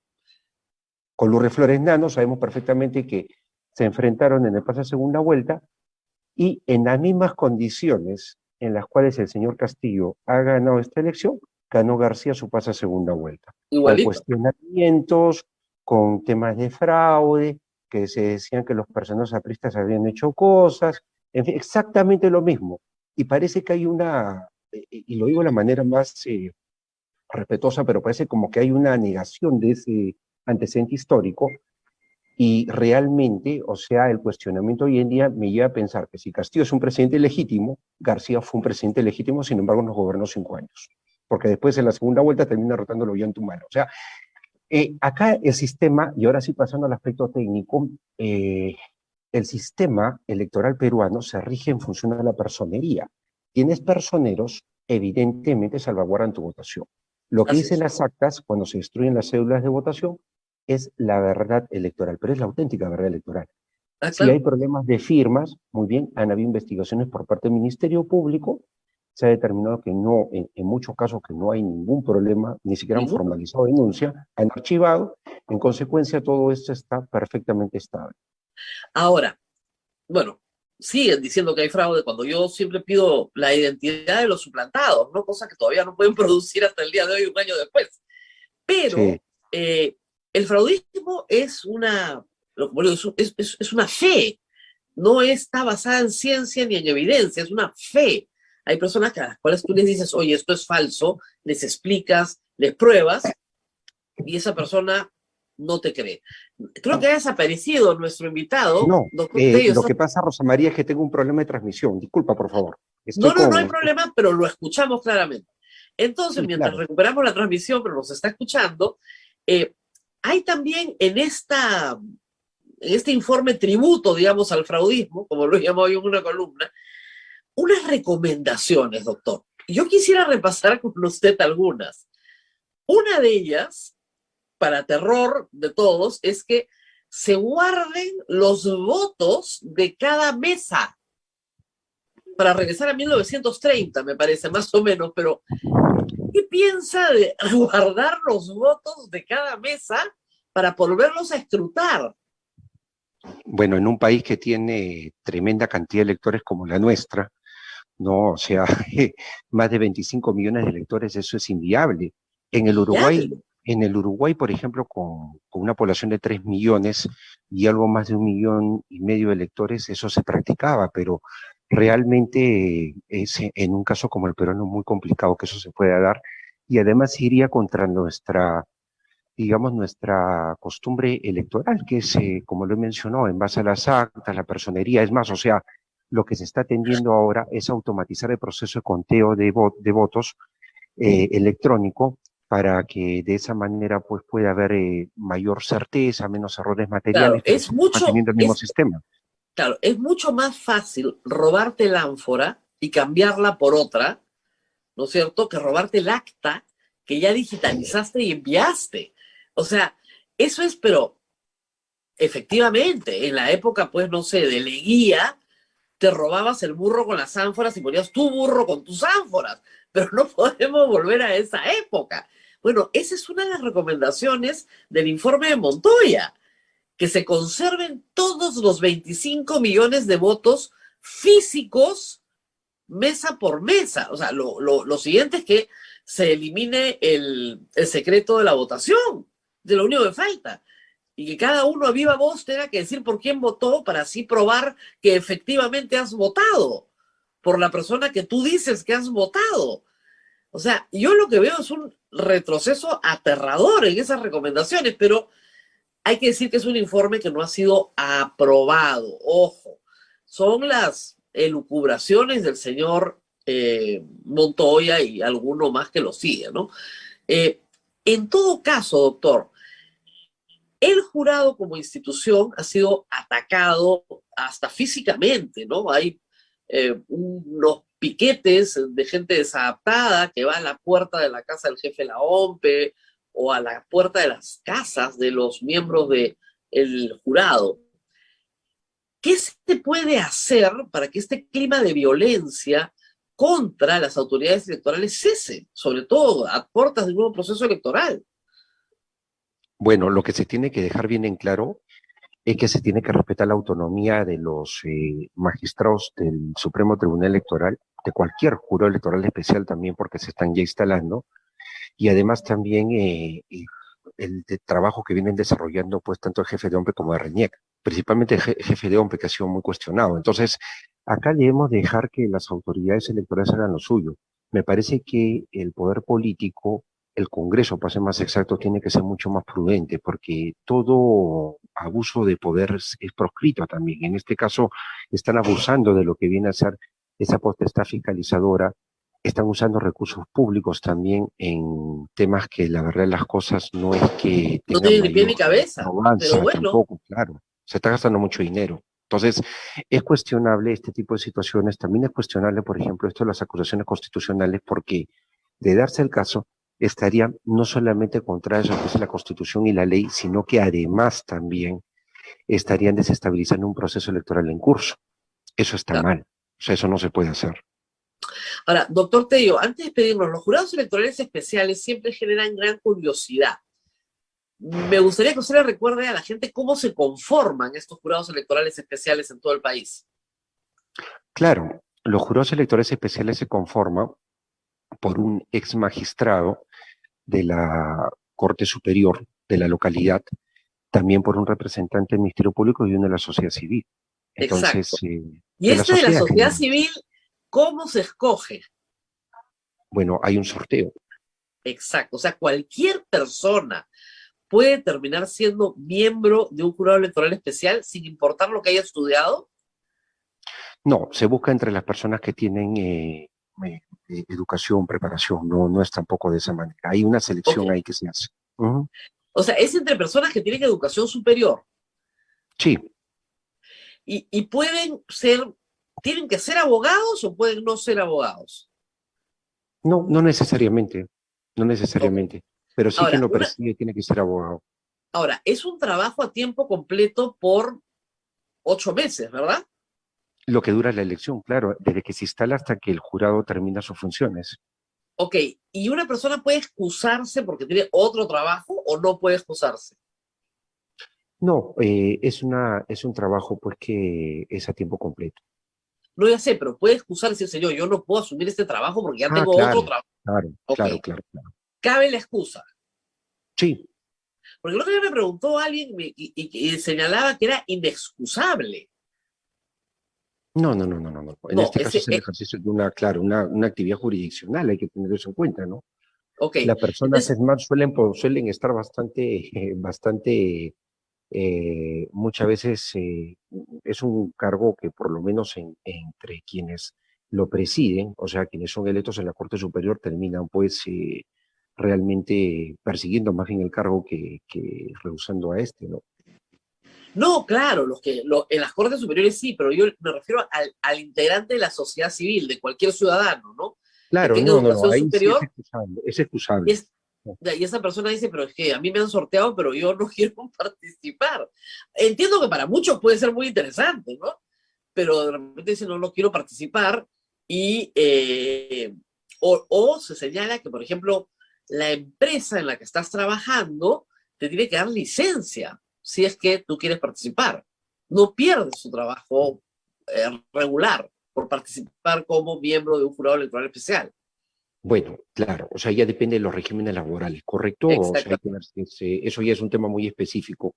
Speaker 5: Con Lourdes Flores Nano sabemos perfectamente que se enfrentaron en el pase a segunda vuelta y en las mismas condiciones en las cuales el señor Castillo ha ganado esta elección, ganó García su pase a segunda vuelta.
Speaker 3: Igualito.
Speaker 5: Con cuestionamientos, con temas de fraude, que se decían que los personajes apristas habían hecho cosas, en fin, exactamente lo mismo. Y parece que hay una, y lo digo de la manera más respetuosa, pero parece como que hay una negación de ese antecedente histórico, y realmente, o sea, el cuestionamiento hoy en día me lleva a pensar que si Castillo es un presidente legítimo, García fue un presidente legítimo, sin embargo nos gobernó 5 años, porque después en la segunda vuelta termina rotándolo ya en tu mano. O sea, acá el sistema, y ahora sí pasando al aspecto técnico, el sistema electoral peruano se rige en función de la personería. Tienes personeros, evidentemente salvaguardan tu votación. Lo que dicen las actas cuando se destruyen las cédulas de votación es la verdad electoral, pero es la auténtica verdad electoral. Si hay problemas de firmas, muy bien, han habido investigaciones por parte del Ministerio Público, se ha determinado que no, en muchos casos que no hay ningún problema, ni siquiera han formalizado denuncia, han archivado, en consecuencia todo esto está perfectamente estable.
Speaker 3: Ahora, bueno, siguen diciendo que hay fraude cuando yo siempre pido la identidad de los suplantados, ¿no? Cosa que todavía no pueden producir hasta el día de hoy, un año después. Pero sí. El fraudismo es una, es una fe, no está basada en ciencia ni en evidencia, es una fe. Hay personas a las cuales tú les dices, oye, esto es falso, les explicas, les pruebas, y esa persona no te cree. Creo que ha desaparecido nuestro invitado.
Speaker 5: No, lo que pasa, Rosa María, es que tengo un problema de transmisión. Disculpa, por favor.
Speaker 3: No hay problema, pero lo escuchamos claramente. Entonces, sí, mientras recuperamos la transmisión, pero nos está escuchando, hay también en este informe tributo, digamos, al fraudismo, como lo he llamado yo en una columna, unas recomendaciones, doctor. Yo quisiera repasar con usted algunas. Una de ellas, para terror de todos, es que se guarden los votos de cada mesa. Para regresar a 1930, me parece, más o menos, pero ¿qué piensa de guardar los votos de cada mesa para volverlos a escrutar?
Speaker 5: Bueno, en un país que tiene tremenda cantidad de electores como la nuestra, no, o sea, más de 25 millones de electores, eso es inviable. En el Uruguay, por ejemplo, con una población de 3 millones y algo más de 1,5 millones de electores, eso se practicaba, pero realmente es en un caso como el peruano muy complicado que eso se pueda dar, y además iría contra nuestra, digamos, nuestra costumbre electoral, que es, como lo he mencionado, en base a las actas, la personería. Es más, o sea, lo que se está tendiendo ahora es automatizar el proceso de conteo de votos electrónico, para que de esa manera pues pueda haber mayor certeza, menos errores materiales,
Speaker 3: claro, es mucho,
Speaker 5: manteniendo el mismo sistema.
Speaker 3: Claro, es mucho más fácil robarte el ánfora y cambiarla por otra, ¿no es cierto?, que robarte el acta, que ya digitalizaste y enviaste. O sea, eso es, pero efectivamente, en la época, pues, no sé, de Leguía, te robabas el burro con las ánforas y ponías tu burro con tus ánforas, pero no podemos volver a esa época. Bueno, esa es una de las recomendaciones del informe de Montoya, que se conserven todos los 25 millones de votos físicos mesa por mesa. O sea, lo siguiente es que se elimine el secreto de la votación, de lo único que falta. Y que cada uno a viva voz tenga que decir por quién votó para así probar que efectivamente has votado por la persona que tú dices que has votado. O sea, yo lo que veo es un retroceso aterrador en esas recomendaciones, pero hay que decir que es un informe que no ha sido aprobado. Ojo, son las elucubraciones del señor Montoya y alguno más que lo sigue, ¿no? En todo caso, doctor, el jurado como institución ha sido atacado hasta físicamente, ¿no? Hay unos piquetes de gente desadaptada que va a la puerta de la casa del jefe de la OMPE o a la puerta de las casas de los miembros del jurado. ¿Qué se puede hacer para que este clima de violencia contra las autoridades electorales cese, sobre todo a puertas de un nuevo proceso electoral?
Speaker 5: Bueno, lo que se tiene que dejar bien en claro es que se tiene que respetar la autonomía de los magistrados del Supremo Tribunal Electoral, de cualquier jurado electoral especial también, porque se están ya instalando, y además también el trabajo que vienen desarrollando pues tanto el jefe de OMPE como de RENIEC, principalmente el jefe de OMPE, que ha sido muy cuestionado. Entonces, acá debemos dejar que las autoridades electorales hagan lo suyo. Me parece que el poder político, el Congreso, para ser más exacto, tiene que ser mucho más prudente, porque todo abuso de poder es proscrito también. En este caso, están abusando de lo que viene a ser esa potestad fiscalizadora, están usando recursos públicos también en temas que la verdad las cosas no es que
Speaker 3: No
Speaker 5: tengan
Speaker 3: tiene ni pie
Speaker 5: mayor
Speaker 3: ni cabeza,
Speaker 5: avanza,
Speaker 3: pero bueno.
Speaker 5: tampoco, claro. Se está gastando mucho dinero. Entonces, es cuestionable este tipo de situaciones. También es cuestionable, por ejemplo, esto de las acusaciones constitucionales, porque de darse el caso, estaría no solamente contra eso que es la Constitución y la ley, sino que además también estarían desestabilizando un proceso electoral en curso. Eso está mal. O sea, eso no se puede hacer.
Speaker 3: Ahora, doctor Tello, antes de pedirnos, los jurados electorales especiales siempre generan gran curiosidad. Me gustaría que usted le recuerde a la gente cómo se conforman estos jurados electorales especiales en todo el país.
Speaker 5: Claro, los jurados electorales especiales se conforman por un ex magistrado de la Corte Superior de la localidad, también por un representante del Ministerio Público y uno de la sociedad civil. Entonces,
Speaker 3: y este de la sociedad civil, ¿cómo se escoge?
Speaker 5: Bueno, hay un sorteo.
Speaker 3: Exacto, o sea, cualquier persona puede terminar siendo miembro de un jurado electoral especial sin importar lo que haya estudiado.
Speaker 5: No, se busca entre las personas que tienen educación, preparación, no es tampoco de esa manera. Hay una selección ahí que se hace.
Speaker 3: O sea, es entre personas que tienen educación superior.
Speaker 5: Sí.
Speaker 3: Y pueden ser, ¿tienen que ser abogados o pueden no ser abogados?
Speaker 5: No, no necesariamente, no necesariamente. Pero sí, ahora, quien lo preside tiene que ser abogado.
Speaker 3: Ahora, es un trabajo a tiempo completo por 8 meses, ¿verdad?
Speaker 5: Lo que dura la elección, claro, desde que se instala hasta que el jurado termina sus funciones.
Speaker 3: Ok, ¿y una persona puede excusarse porque tiene otro trabajo o no puede excusarse?
Speaker 5: No, es un trabajo pues que es a tiempo completo.
Speaker 3: No, ya sé, pero puede excusarse y decir, yo no puedo asumir este trabajo porque ya tengo otro trabajo.
Speaker 5: Claro,
Speaker 3: okay.
Speaker 5: claro.
Speaker 3: ¿Cabe la excusa?
Speaker 5: Sí.
Speaker 3: Porque el otro día me preguntó alguien y señalaba que era inexcusable.
Speaker 5: No. En este caso es el ejercicio de una actividad jurisdiccional, hay que tener eso en cuenta, ¿no?
Speaker 3: Okay.
Speaker 5: Las personas suelen estar bastante muchas veces es un cargo que por lo menos entre quienes lo presiden, o sea, quienes son electos en la Corte Superior, terminan pues realmente persiguiendo más bien el cargo que rehusando a este, ¿no?
Speaker 3: No, claro, en las Cortes Superiores sí, pero yo me refiero al integrante de la sociedad civil, de cualquier ciudadano, ¿no?
Speaker 5: Claro,
Speaker 3: que
Speaker 5: no,
Speaker 3: educación
Speaker 5: ahí
Speaker 3: superior,
Speaker 5: sí es excusable.
Speaker 3: Y esa persona dice, pero es que a mí me han sorteado, pero yo no quiero participar. Entiendo que para muchos puede ser muy interesante, ¿no? Pero de repente dice, no quiero participar, y o se señala que, por ejemplo, la empresa en la que estás trabajando te tiene que dar licencia si es que tú quieres participar. No pierdes tu trabajo regular por participar como miembro de un jurado electoral especial.
Speaker 5: Bueno, claro, o sea, ya depende de los regímenes laborales, ¿correcto? O sea, hay que ver si eso ya es un tema muy específico.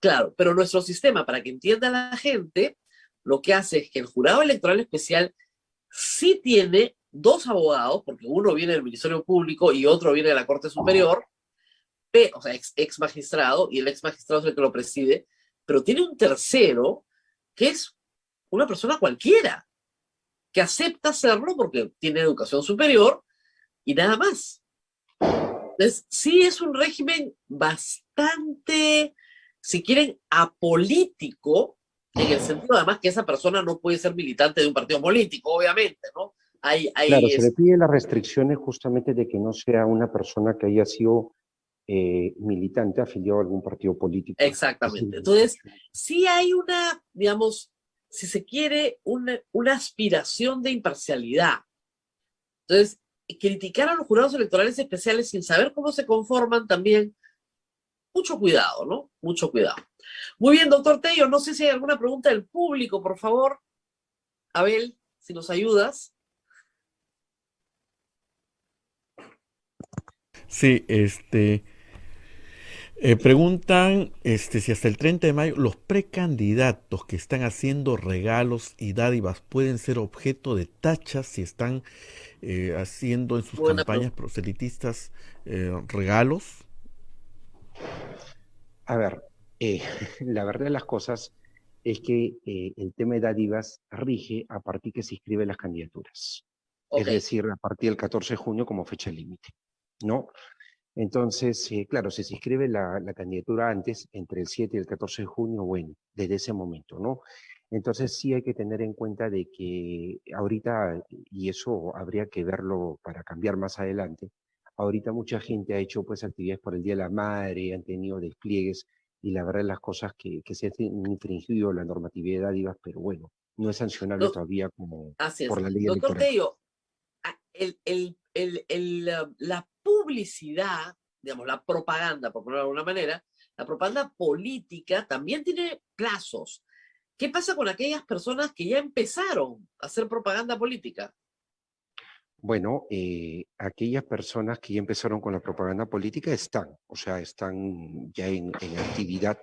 Speaker 3: Claro, pero nuestro sistema, para que entienda la gente, lo que hace es que el jurado electoral especial sí tiene dos abogados, porque uno viene del Ministerio Público y otro viene de la Corte Superior, o sea, ex magistrado, y el ex magistrado es el que lo preside, pero tiene un tercero que es una persona cualquiera, que acepta hacerlo porque tiene educación superior y nada más. Entonces, sí es un régimen bastante, si quieren, apolítico, en el sentido además que esa persona no puede ser militante de un partido político, obviamente, ¿no?
Speaker 5: Claro, se le pide las restricciones justamente de que no sea una persona que haya sido militante afiliado a algún partido político.
Speaker 3: Exactamente. Entonces, sí hay una, digamos, si se quiere, una aspiración de imparcialidad. Entonces, criticar a los jurados electorales especiales sin saber cómo se conforman también, mucho cuidado, ¿no? Mucho cuidado. Muy bien, doctor Tello, no sé si hay alguna pregunta del público, por favor. Abel, si nos ayudas.
Speaker 2: Sí, preguntan si hasta el 30 de mayo los precandidatos que están haciendo regalos y dádivas pueden ser objeto de tachas si están haciendo en sus campañas proselitistas regalos.
Speaker 5: A ver, la verdad de las cosas es que el tema de dádivas rige a partir que se inscriben las candidaturas. Es decir, a partir del 14 de junio como fecha límite, ¿no? Entonces, claro, si se inscribe la candidatura antes, entre el 7 y el 14 de junio, bueno, desde ese momento, ¿no? Entonces sí hay que tener en cuenta de que ahorita, y eso habría que verlo para cambiar más adelante, ahorita mucha gente ha hecho pues actividades por el Día de la Madre, han tenido despliegues, y la verdad las cosas que se han infringido la normatividad de dádivas, pero bueno, no es sancionable todavía como por la ley electoral.
Speaker 3: Doctor Tello, la publicidad, digamos, la propaganda, por ponerlo de alguna manera, la propaganda política también tiene plazos. ¿Qué pasa con aquellas personas que ya empezaron a hacer propaganda política?
Speaker 5: Bueno, aquellas personas que ya empezaron con la propaganda política están ya en actividad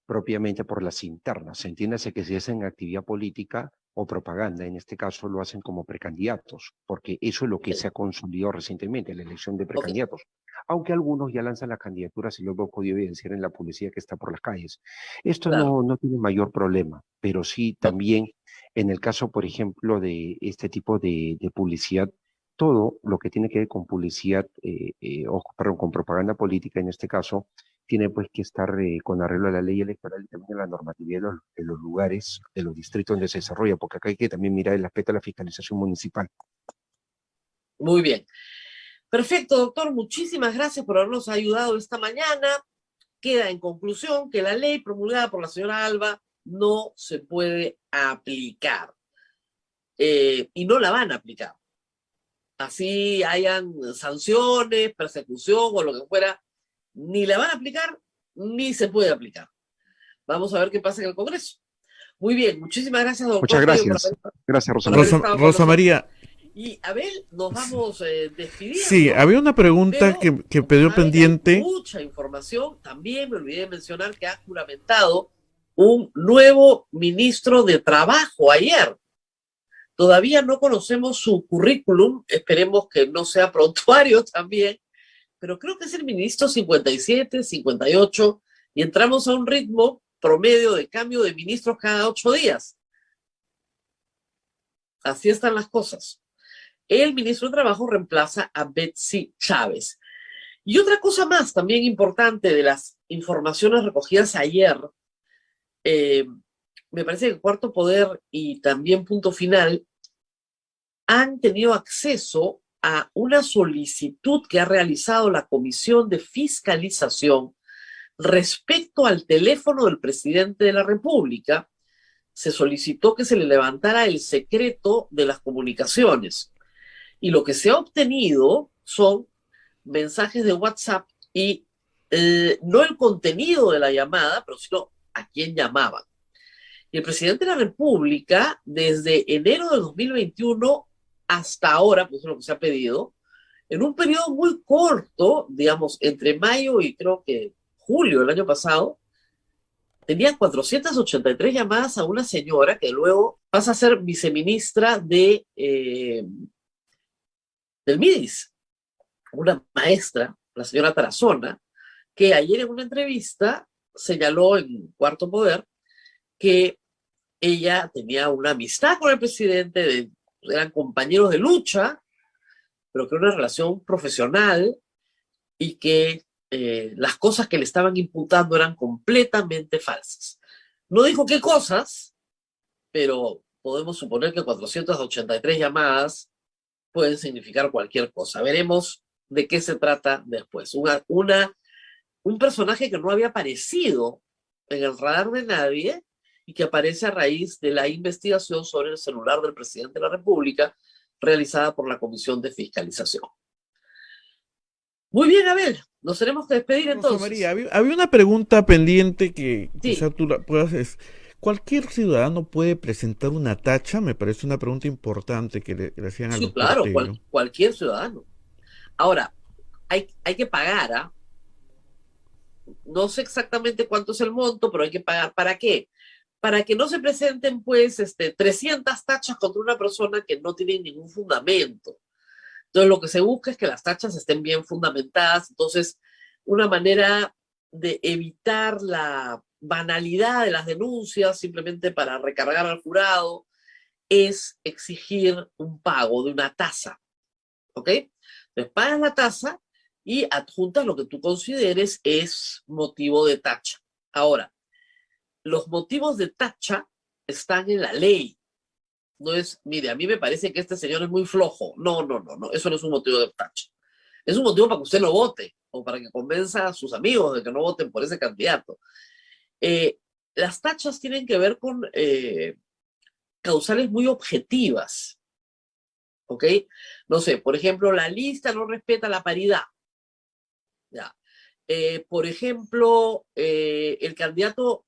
Speaker 5: propiamente por las internas. Entiéndase que si hacen actividad política o propaganda, en este caso lo hacen como precandidatos, porque eso es lo que se ha consolidado recientemente, la elección de precandidatos. Aunque algunos ya lanzan las candidaturas y luego he podido evidenciar en la publicidad que está por las calles. Esto no tiene mayor problema, pero sí también en el caso, por ejemplo, de este tipo de publicidad, todo lo que tiene que ver con publicidad, con propaganda política en este caso, tiene pues que estar con arreglo a la ley electoral y también a la normatividad de los lugares, de los distritos donde se desarrolla, porque acá hay que también mirar el aspecto de la fiscalización municipal.
Speaker 3: Muy bien. Perfecto, doctor. Muchísimas gracias por habernos ayudado esta mañana. Queda en conclusión que la ley promulgada por la señora Alba no se puede aplicar. Y no la van a aplicar. Así hayan sanciones, persecución o lo que fuera, ni la van a aplicar, ni se puede aplicar. Vamos a ver qué pasa en el Congreso. Muy bien, muchísimas gracias, doctor.
Speaker 5: Muchas gracias. Gracias,
Speaker 2: Rosa María.
Speaker 3: Y Abel, nos vamos despidiendo.
Speaker 2: Sí, había una pregunta que quedó pendiente.
Speaker 3: Mucha información. También me olvidé de mencionar que ha juramentado un nuevo ministro de Trabajo ayer. Todavía no conocemos su currículum, esperemos que no sea prontuario también, pero creo que es el ministro 57, 58, y entramos a un ritmo promedio de cambio de ministros cada 8 días. Así están las cosas. El ministro de Trabajo reemplaza a Betsy Chávez. Y otra cosa más también importante de las informaciones recogidas ayer, me parece que Cuarto Poder y también Punto Final han tenido acceso a una solicitud que ha realizado la Comisión de Fiscalización respecto al teléfono del presidente de la República. Se solicitó que se le levantara el secreto de las comunicaciones. Y lo que se ha obtenido son mensajes de WhatsApp y no el contenido de la llamada, pero sino a quién llamaban. Y el presidente de la República, desde enero de 2021 hasta ahora, pues es lo que se ha pedido, en un periodo muy corto, digamos, entre mayo y creo que julio del año pasado, tenía 483 llamadas a una señora que luego pasa a ser viceministra del MIDIS, una maestra, la señora Tarazona, que ayer en una entrevista señaló en Cuarto Poder que ella tenía una amistad con el presidente, eran compañeros de lucha, pero que era una relación profesional y que las cosas que le estaban imputando eran completamente falsas. No dijo qué cosas, pero podemos suponer que 483 llamadas pueden significar cualquier cosa. Veremos de qué se trata después. Un personaje que no había aparecido en el radar de nadie y que aparece a raíz de la investigación sobre el celular del presidente de la República realizada por la Comisión de Fiscalización. Muy bien, Abel, nos tenemos que despedir entonces.
Speaker 2: María, había una pregunta pendiente que
Speaker 3: sí.
Speaker 2: Quizá tú la puedas... ¿Cualquier ciudadano puede presentar una tacha? Me parece una pregunta importante que le hacían al doctor
Speaker 3: claro,
Speaker 2: Tello.
Speaker 3: Cualquier ciudadano. Ahora, hay que pagar, ¿ah? No sé exactamente cuánto es el monto, pero hay que pagar. ¿Para qué? Para que no se presenten, pues, 300 tachas contra una persona que no tiene ningún fundamento. Entonces, lo que se busca es que las tachas estén bien fundamentadas. Entonces, una manera de evitar la banalidad de las denuncias, simplemente para recargar al jurado, es exigir un pago de una tasa. ¿Ok? Entonces, pagas la tasa y adjuntas lo que tú consideres es motivo de tacha. Ahora, los motivos de tacha están en la ley. No es, mire, a mí me parece que este señor es muy flojo. No, eso no es un motivo de tacha. Es un motivo para que usted no vote o para que convenza a sus amigos de que no voten por ese candidato. Las tachas tienen que ver con causales muy objetivas. ¿Ok? No sé, por ejemplo, la lista no respeta la paridad. Ya. Por ejemplo, el candidato,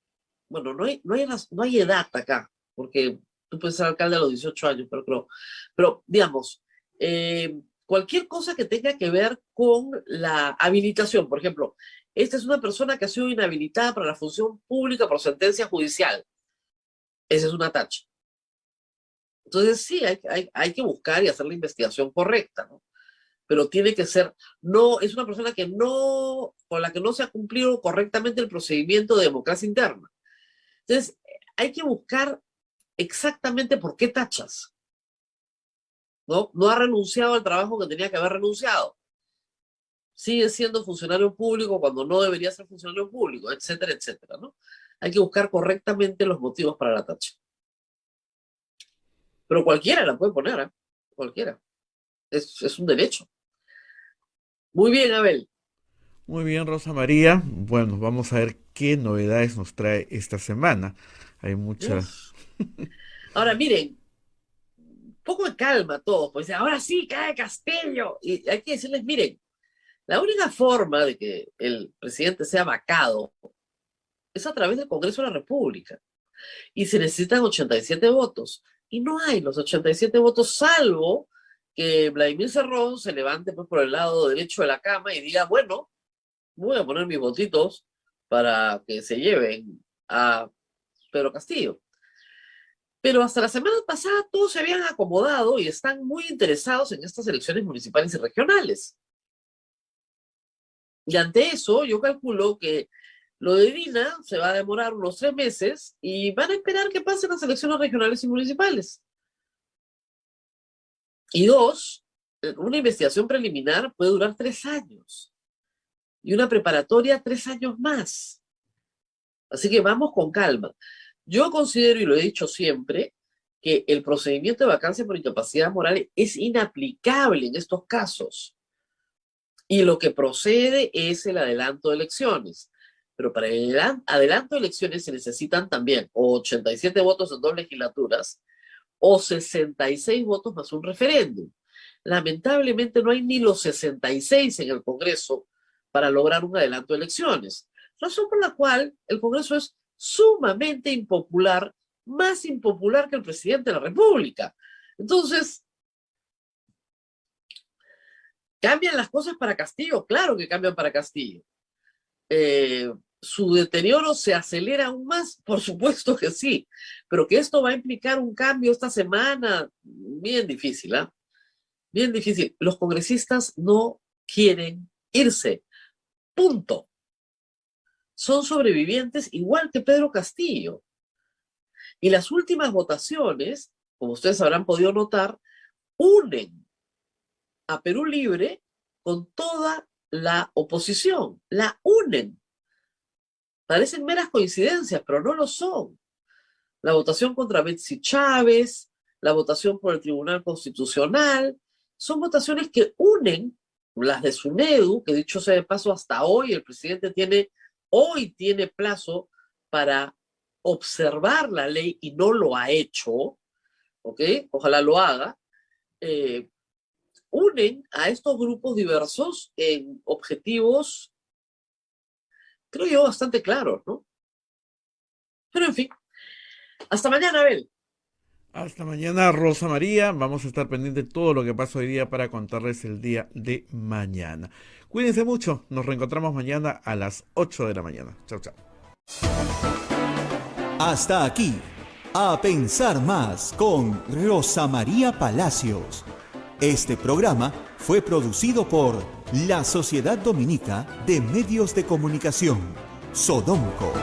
Speaker 3: bueno, no hay edad acá, porque tú puedes ser alcalde a los 18 años, pero digamos, cualquier cosa que tenga que ver con la habilitación, por ejemplo, esta es una persona que ha sido inhabilitada para la función pública por sentencia judicial. Esa es una tacha. Entonces sí, hay que buscar y hacer la investigación correcta, ¿no? Pero tiene que ser, no, es una persona con la que no se ha cumplido correctamente el procedimiento de democracia interna. Entonces, hay que buscar exactamente por qué tachas, ¿no? No ha renunciado al trabajo que tenía que haber renunciado. Sigue siendo funcionario público cuando no debería ser funcionario público, etcétera, etcétera, ¿no? Hay que buscar correctamente los motivos para la tacha. Pero cualquiera la puede poner, ¿eh? Cualquiera. Es un derecho. Muy bien, Abel.
Speaker 2: Muy bien, Rosa María. Bueno, vamos a ver qué novedades nos trae esta semana. Hay muchas.
Speaker 3: Ahora, miren, un poco de calma a todos, pues ahora sí cae Castillo. Y hay que decirles, miren, la única forma de que el presidente sea vacado es a través del Congreso de la República. Y se necesitan 87 votos. Y no hay los 87 votos, salvo que Vladimir Cerrón se levante pues, por el lado derecho de la cama y diga, bueno, voy a poner mis votitos para que se lleven a Pedro Castillo. Pero hasta la semana pasada todos se habían acomodado y están muy interesados en estas elecciones municipales y regionales. Y ante eso, yo calculo que lo de Dina se va a demorar unos 3 meses y van a esperar que pasen las elecciones regionales y municipales. Y 2, una investigación preliminar puede durar 3 años. Y una preparatoria 3 años más. Así que vamos con calma. Yo considero, y lo he dicho siempre, que el procedimiento de vacancia por incapacidad moral es inaplicable en estos casos. Y lo que procede es el adelanto de elecciones. Pero para el adelanto de elecciones se necesitan también o 87 votos en 2 legislaturas o 66 votos más un referéndum. Lamentablemente no hay ni los 66 en el Congreso para lograr un adelanto de elecciones. Razón por la cual el Congreso es sumamente impopular, más impopular que el presidente de la República. Entonces, ¿cambian las cosas para Castillo? Claro que cambian para Castillo. ¿Su deterioro se acelera aún más? Por supuesto que sí, pero que esto va a implicar un cambio esta semana, bien difícil, ¿ah? Bien difícil. Los congresistas no quieren irse, punto. Son sobrevivientes igual que Pedro Castillo. Y las últimas votaciones, como ustedes habrán podido notar, unen a Perú Libre con toda la oposición. La unen. Parecen meras coincidencias, pero no lo son. La votación contra Betsy Chávez, la votación por el Tribunal Constitucional, son votaciones que unen las de SUNEDU, que dicho sea de paso, hasta hoy el presidente tiene plazo para observar la ley y no lo ha hecho, ¿ok? Ojalá lo haga. Unen a estos grupos diversos en objetivos, creo yo, bastante claros, ¿no? Pero en fin, hasta mañana, Abel.
Speaker 2: Hasta mañana, Rosa María. Vamos a estar pendientes de todo lo que pasa hoy día para contarles el día de mañana. Cuídense mucho. Nos reencontramos mañana a las 8 de la mañana. Chao, chao.
Speaker 1: Hasta aquí, A Pensar Más con Rosa María Palacios. Este programa fue producido por la Sociedad Dominica de Medios de Comunicación, Sodomco.